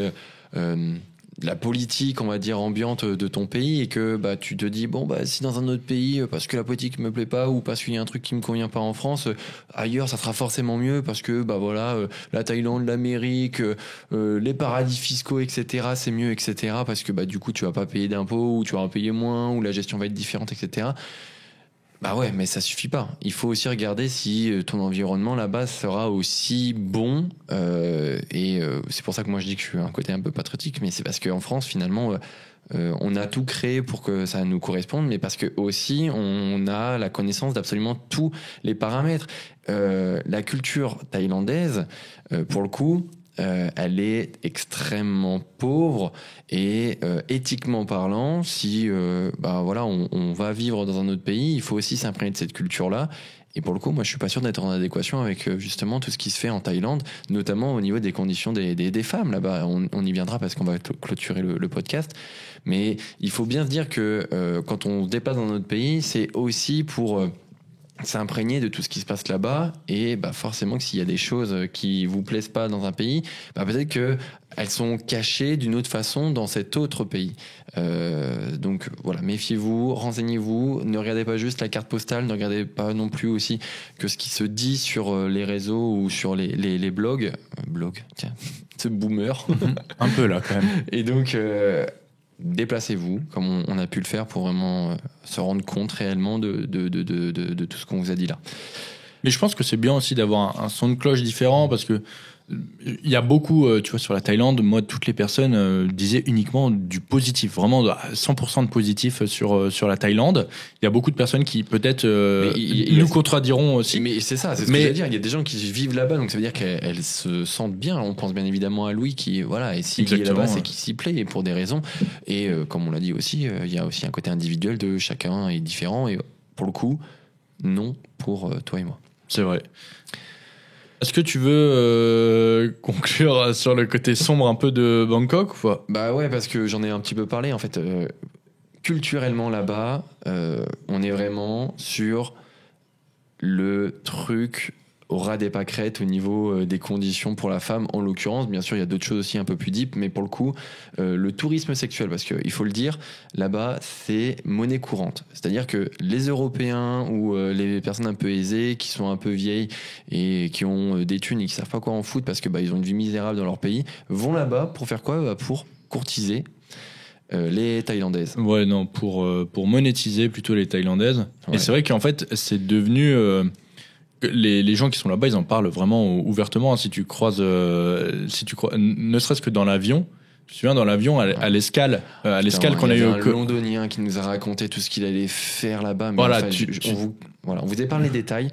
la politique, on va dire, ambiante de ton pays, et que tu te dis si dans un autre pays, parce que la politique me plaît pas ou parce qu'il y a un truc qui me convient pas en France, ailleurs ça sera forcément mieux parce que la Thaïlande, l'Amérique, les paradis fiscaux, etc., c'est mieux, etc., parce que du coup tu vas pas payer d'impôts ou tu vas en payer moins ou la gestion va être différente, etc. Ouais, mais ça suffit pas. Il faut aussi regarder si ton environnement là-bas sera aussi bon. C'est pour ça que moi je dis que je suis un côté un peu patriotique, mais c'est parce qu'en France, finalement, on a tout créé pour que ça nous corresponde, mais parce que aussi on a la connaissance d'absolument tous les paramètres. La culture thaïlandaise, pour le coup, elle est extrêmement pauvre et éthiquement parlant, si on va vivre dans un autre pays, il faut aussi s'imprégner de cette culture-là. Et pour le coup, moi, je suis pas sûr d'être en adéquation avec justement tout ce qui se fait en Thaïlande, notamment au niveau des conditions des femmes là-bas. On y viendra parce qu'on va clôturer le podcast. Mais il faut bien se dire que quand on se déplace dans notre pays, c'est aussi pour s'imprégner de tout ce qui se passe là-bas, et forcément que s'il y a des choses qui vous plaisent pas dans un pays, peut-être que elles sont cachées d'une autre façon dans cet autre pays. Donc voilà, méfiez-vous, renseignez-vous, ne regardez pas juste la carte postale, ne regardez pas non plus aussi que ce qui se dit sur les réseaux ou sur les blogs. Tiens, ce boomer. Un peu là quand même. Et donc déplacez-vous, comme on a pu le faire, pour vraiment se rendre compte réellement de tout ce qu'on vous a dit là. Mais je pense que c'est bien aussi d'avoir un son de cloche différent, parce que il y a beaucoup, tu vois, sur la Thaïlande, moi, toutes les personnes disaient uniquement du positif, vraiment 100% de positif sur la Thaïlande. Il y a beaucoup de personnes qui peut-être nous contrediront aussi. Mais c'est ça, c'est ce que je veux dire. Il y a des gens qui vivent là-bas, donc ça veut dire qu'elles se sentent bien. On pense bien évidemment à Louis qui, voilà, et s'il est là-bas, c'est qu'il s'y plaît, et pour des raisons. Et comme on l'a dit aussi, il y a aussi un côté individuel de chacun est différent. Et pour le coup, non pour toi et moi. C'est vrai. Est-ce que tu veux conclure sur le côté sombre un peu de Bangkok ou pas? Ouais, parce que j'en ai un petit peu parlé. En fait, culturellement là-bas, on est vraiment sur le truc au ras des pâquerettes au niveau des conditions pour la femme, en l'occurrence. Bien sûr, il y a d'autres choses aussi un peu plus deep, mais pour le coup, le tourisme sexuel, parce qu'il faut le dire, là-bas, c'est monnaie courante. C'est-à-dire que les Européens ou les personnes un peu aisées, qui sont un peu vieilles et qui ont des thunes et qui savent pas quoi en foutre parce que ils ont une vie misérable dans leur pays, vont là-bas pour faire quoi? Pour courtiser les Thaïlandaises. Ouais, non, pour monétiser plutôt les Thaïlandaises. Ouais. Et c'est vrai qu'en fait, c'est devenu... Les gens qui sont là-bas, ils en parlent vraiment ouvertement. Si tu croises, ne serait-ce que dans l'avion, je me souviens dans l'avion à l'escale qu'on a eu. Il y a un Londonien qui nous a raconté tout ce qu'il allait faire là-bas. Mais voilà, on vous épargne les détails.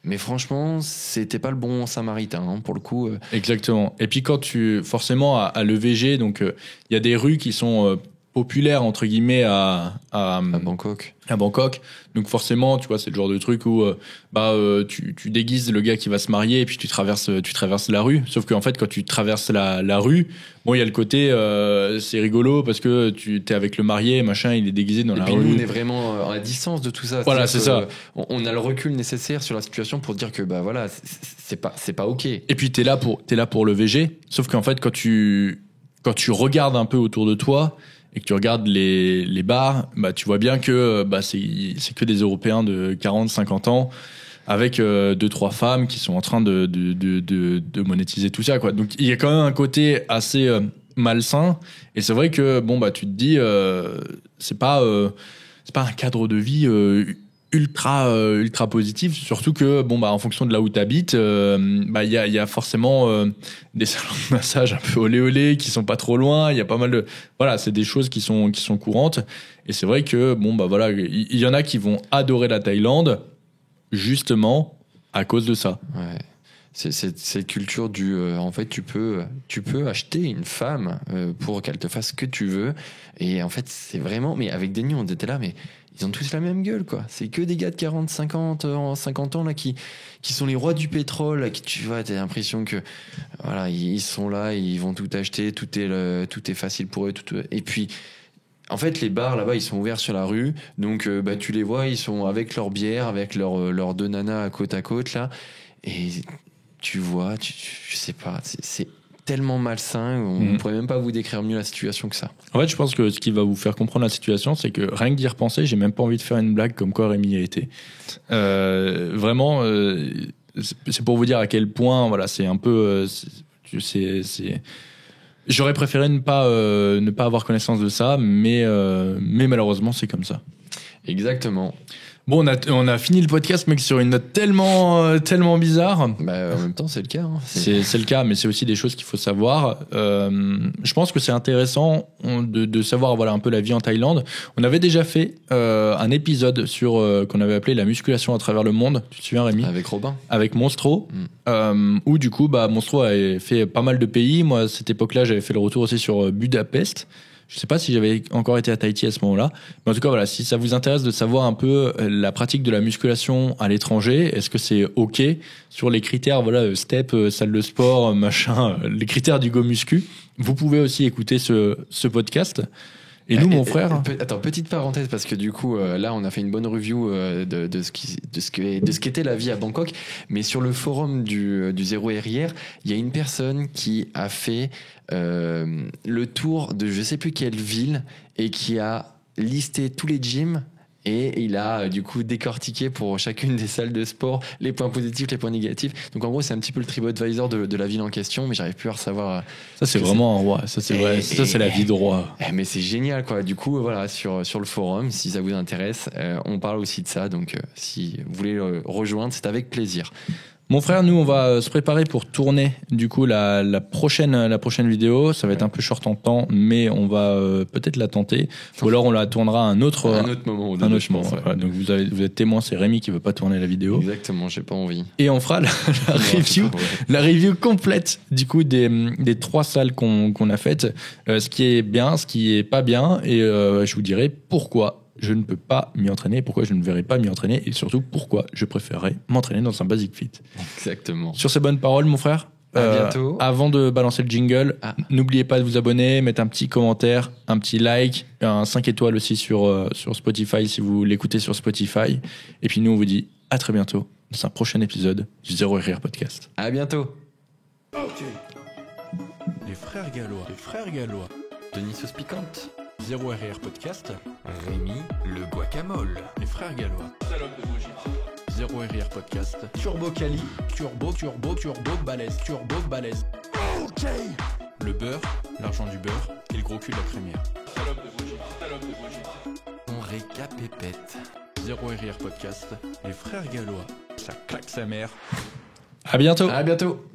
Mais franchement, c'était pas le bon samaritain, pour le coup. Exactement. Et puis quand forcément à l'EVG, donc il y a des rues qui sont populaire entre guillemets à Bangkok. à Bangkok. Donc forcément, tu vois, c'est le genre de truc où tu déguises le gars qui va se marier et puis tu traverses la rue. Sauf qu'en fait, quand tu traverses la rue, bon, il y a le côté c'est rigolo parce que tu t'es avec le marié, machin, il est déguisé dans Et la puis rue. nous, on est vraiment à distance de tout ça. Voilà, C'est-à-dire c'est que on a le recul nécessaire sur la situation pour dire que bah voilà, c'est pas ok. Et puis t'es là pour le VG. Sauf qu'en fait, quand tu regardes un peu autour de toi et que tu regardes les bars, bah tu vois bien que c'est que des Européens de 40-50 ans avec 2-3 femmes qui sont en train de monétiser tout ça, quoi. Donc il y a quand même un côté assez malsain, et c'est vrai que bon bah tu te dis c'est pas un cadre de vie ultra positif, surtout que bon bah en fonction de là où t'habites, il y a forcément des salons de massage un peu olé olé qui sont pas trop loin. Il y a pas mal de c'est des choses qui sont courantes, et c'est vrai que bon bah voilà, il y en a qui vont adorer la Thaïlande justement à cause de ça. Ouais. C'est cette culture du en fait tu peux acheter une femme pour qu'elle te fasse ce que tu veux, et en fait c'est vraiment, mais avec Denis on était là, mais ils ont tous la même gueule, quoi. C'est que des gars de 40, 50 ans là qui sont les rois du pétrole, là, qui, tu vois, t'as l'impression que voilà, ils sont là, ils vont tout acheter, tout est facile pour eux, et puis en fait, les bars là-bas, ils sont ouverts sur la rue, donc tu les vois, ils sont avec leur bière, avec leurs deux nanas côte à côte là, et tu vois, je sais pas, c'est tellement malsain, on pourrait même pas vous décrire mieux la situation que ça. En fait, je pense que ce qui va vous faire comprendre la situation, c'est que rien que d'y repenser, j'ai même pas envie de faire une blague comme quoi Rémi y a été. Vraiment, c'est pour vous dire à quel point, voilà, c'est un peu, j'aurais préféré ne pas avoir connaissance de ça, mais malheureusement, c'est comme ça. Exactement. Bon, on a fini le podcast, mec, sur une note tellement bizarre. Bah, en même temps, c'est le cas. Hein. C'est le cas, mais c'est aussi des choses qu'il faut savoir. Je pense que c'est intéressant de savoir, voilà, un peu la vie en Thaïlande. On avait déjà fait un épisode sur qu'on avait appelé la musculation à travers le monde. Tu te souviens, Rémi ? Avec Robin. Avec Monstro. Où du coup, Monstro avait fait pas mal de pays. Moi, à cette époque-là, j'avais fait le retour aussi sur Budapest. Je sais pas si j'avais encore été à Tahiti à ce moment-là. Mais en tout cas, voilà, si ça vous intéresse de savoir un peu la pratique de la musculation à l'étranger, est-ce que c'est OK sur les critères, voilà, step, salle de sport, machin, les critères du Go Muscu, vous pouvez aussi écouter ce podcast. Et nous, mon frère. Attends, petite parenthèse, parce que du coup, là, on a fait une bonne review de ce qu'était la vie à Bangkok. Mais sur le forum du Zéro RIR, il y a une personne qui a fait le tour de je sais plus quelle ville et qui a listé tous les gyms. Et il a du coup décortiqué pour chacune des salles de sport les points positifs, les points négatifs. Donc en gros, c'est un petit peu le TripAdvisor de la ville en question, mais j'arrive plus à savoir. Ça, c'est vraiment un roi. Ça, c'est vrai. Ça, c'est la vie de roi. Mais c'est génial, quoi. Du coup, voilà, sur le forum, si ça vous intéresse, on parle aussi de ça. Donc si vous voulez rejoindre, c'est avec plaisir. Mon frère, nous, on va se préparer pour tourner du coup la prochaine vidéo. Ça va être un peu short en temps, mais on va peut-être la tenter. Ou alors on la tournera à un autre moment. Ouais. Donc vous êtes témoin, c'est Rémi qui veut pas tourner la vidéo. Exactement, j'ai pas envie. Et on fera la review complète du coup des 3 salles qu'on a faites. Ce qui est bien, ce qui est pas bien, et je vous dirai pourquoi je ne peux pas m'y entraîner, pourquoi je ne verrai pas m'y entraîner, et surtout pourquoi je préférerais m'entraîner dans un Basic Fit. Exactement. Sur ces bonnes paroles, mon frère, à bientôt. Avant de balancer le jingle, n'oubliez pas de vous abonner, mettre un petit commentaire, un petit like, un 5 étoiles aussi sur Spotify si vous l'écoutez sur Spotify. Et puis nous, on vous dit à très bientôt dans un prochain épisode du Zéro RIR Podcast. À bientôt. Ok. Les frères Gallois. Denis sauce piquante. Zéro RR Podcast. Rémi le guacamole. Les frères Gallois. Salope de Brigitte. Zéro RR Podcast. Turbo Cali. Turbo balèze. Ok. Le beurre, l'argent du beurre et le gros cul de la crémière. Salope de Brigitte. On récapépète. Zéro RR Podcast. Les frères Gallois. Ça claque sa mère. À bientôt. À bientôt.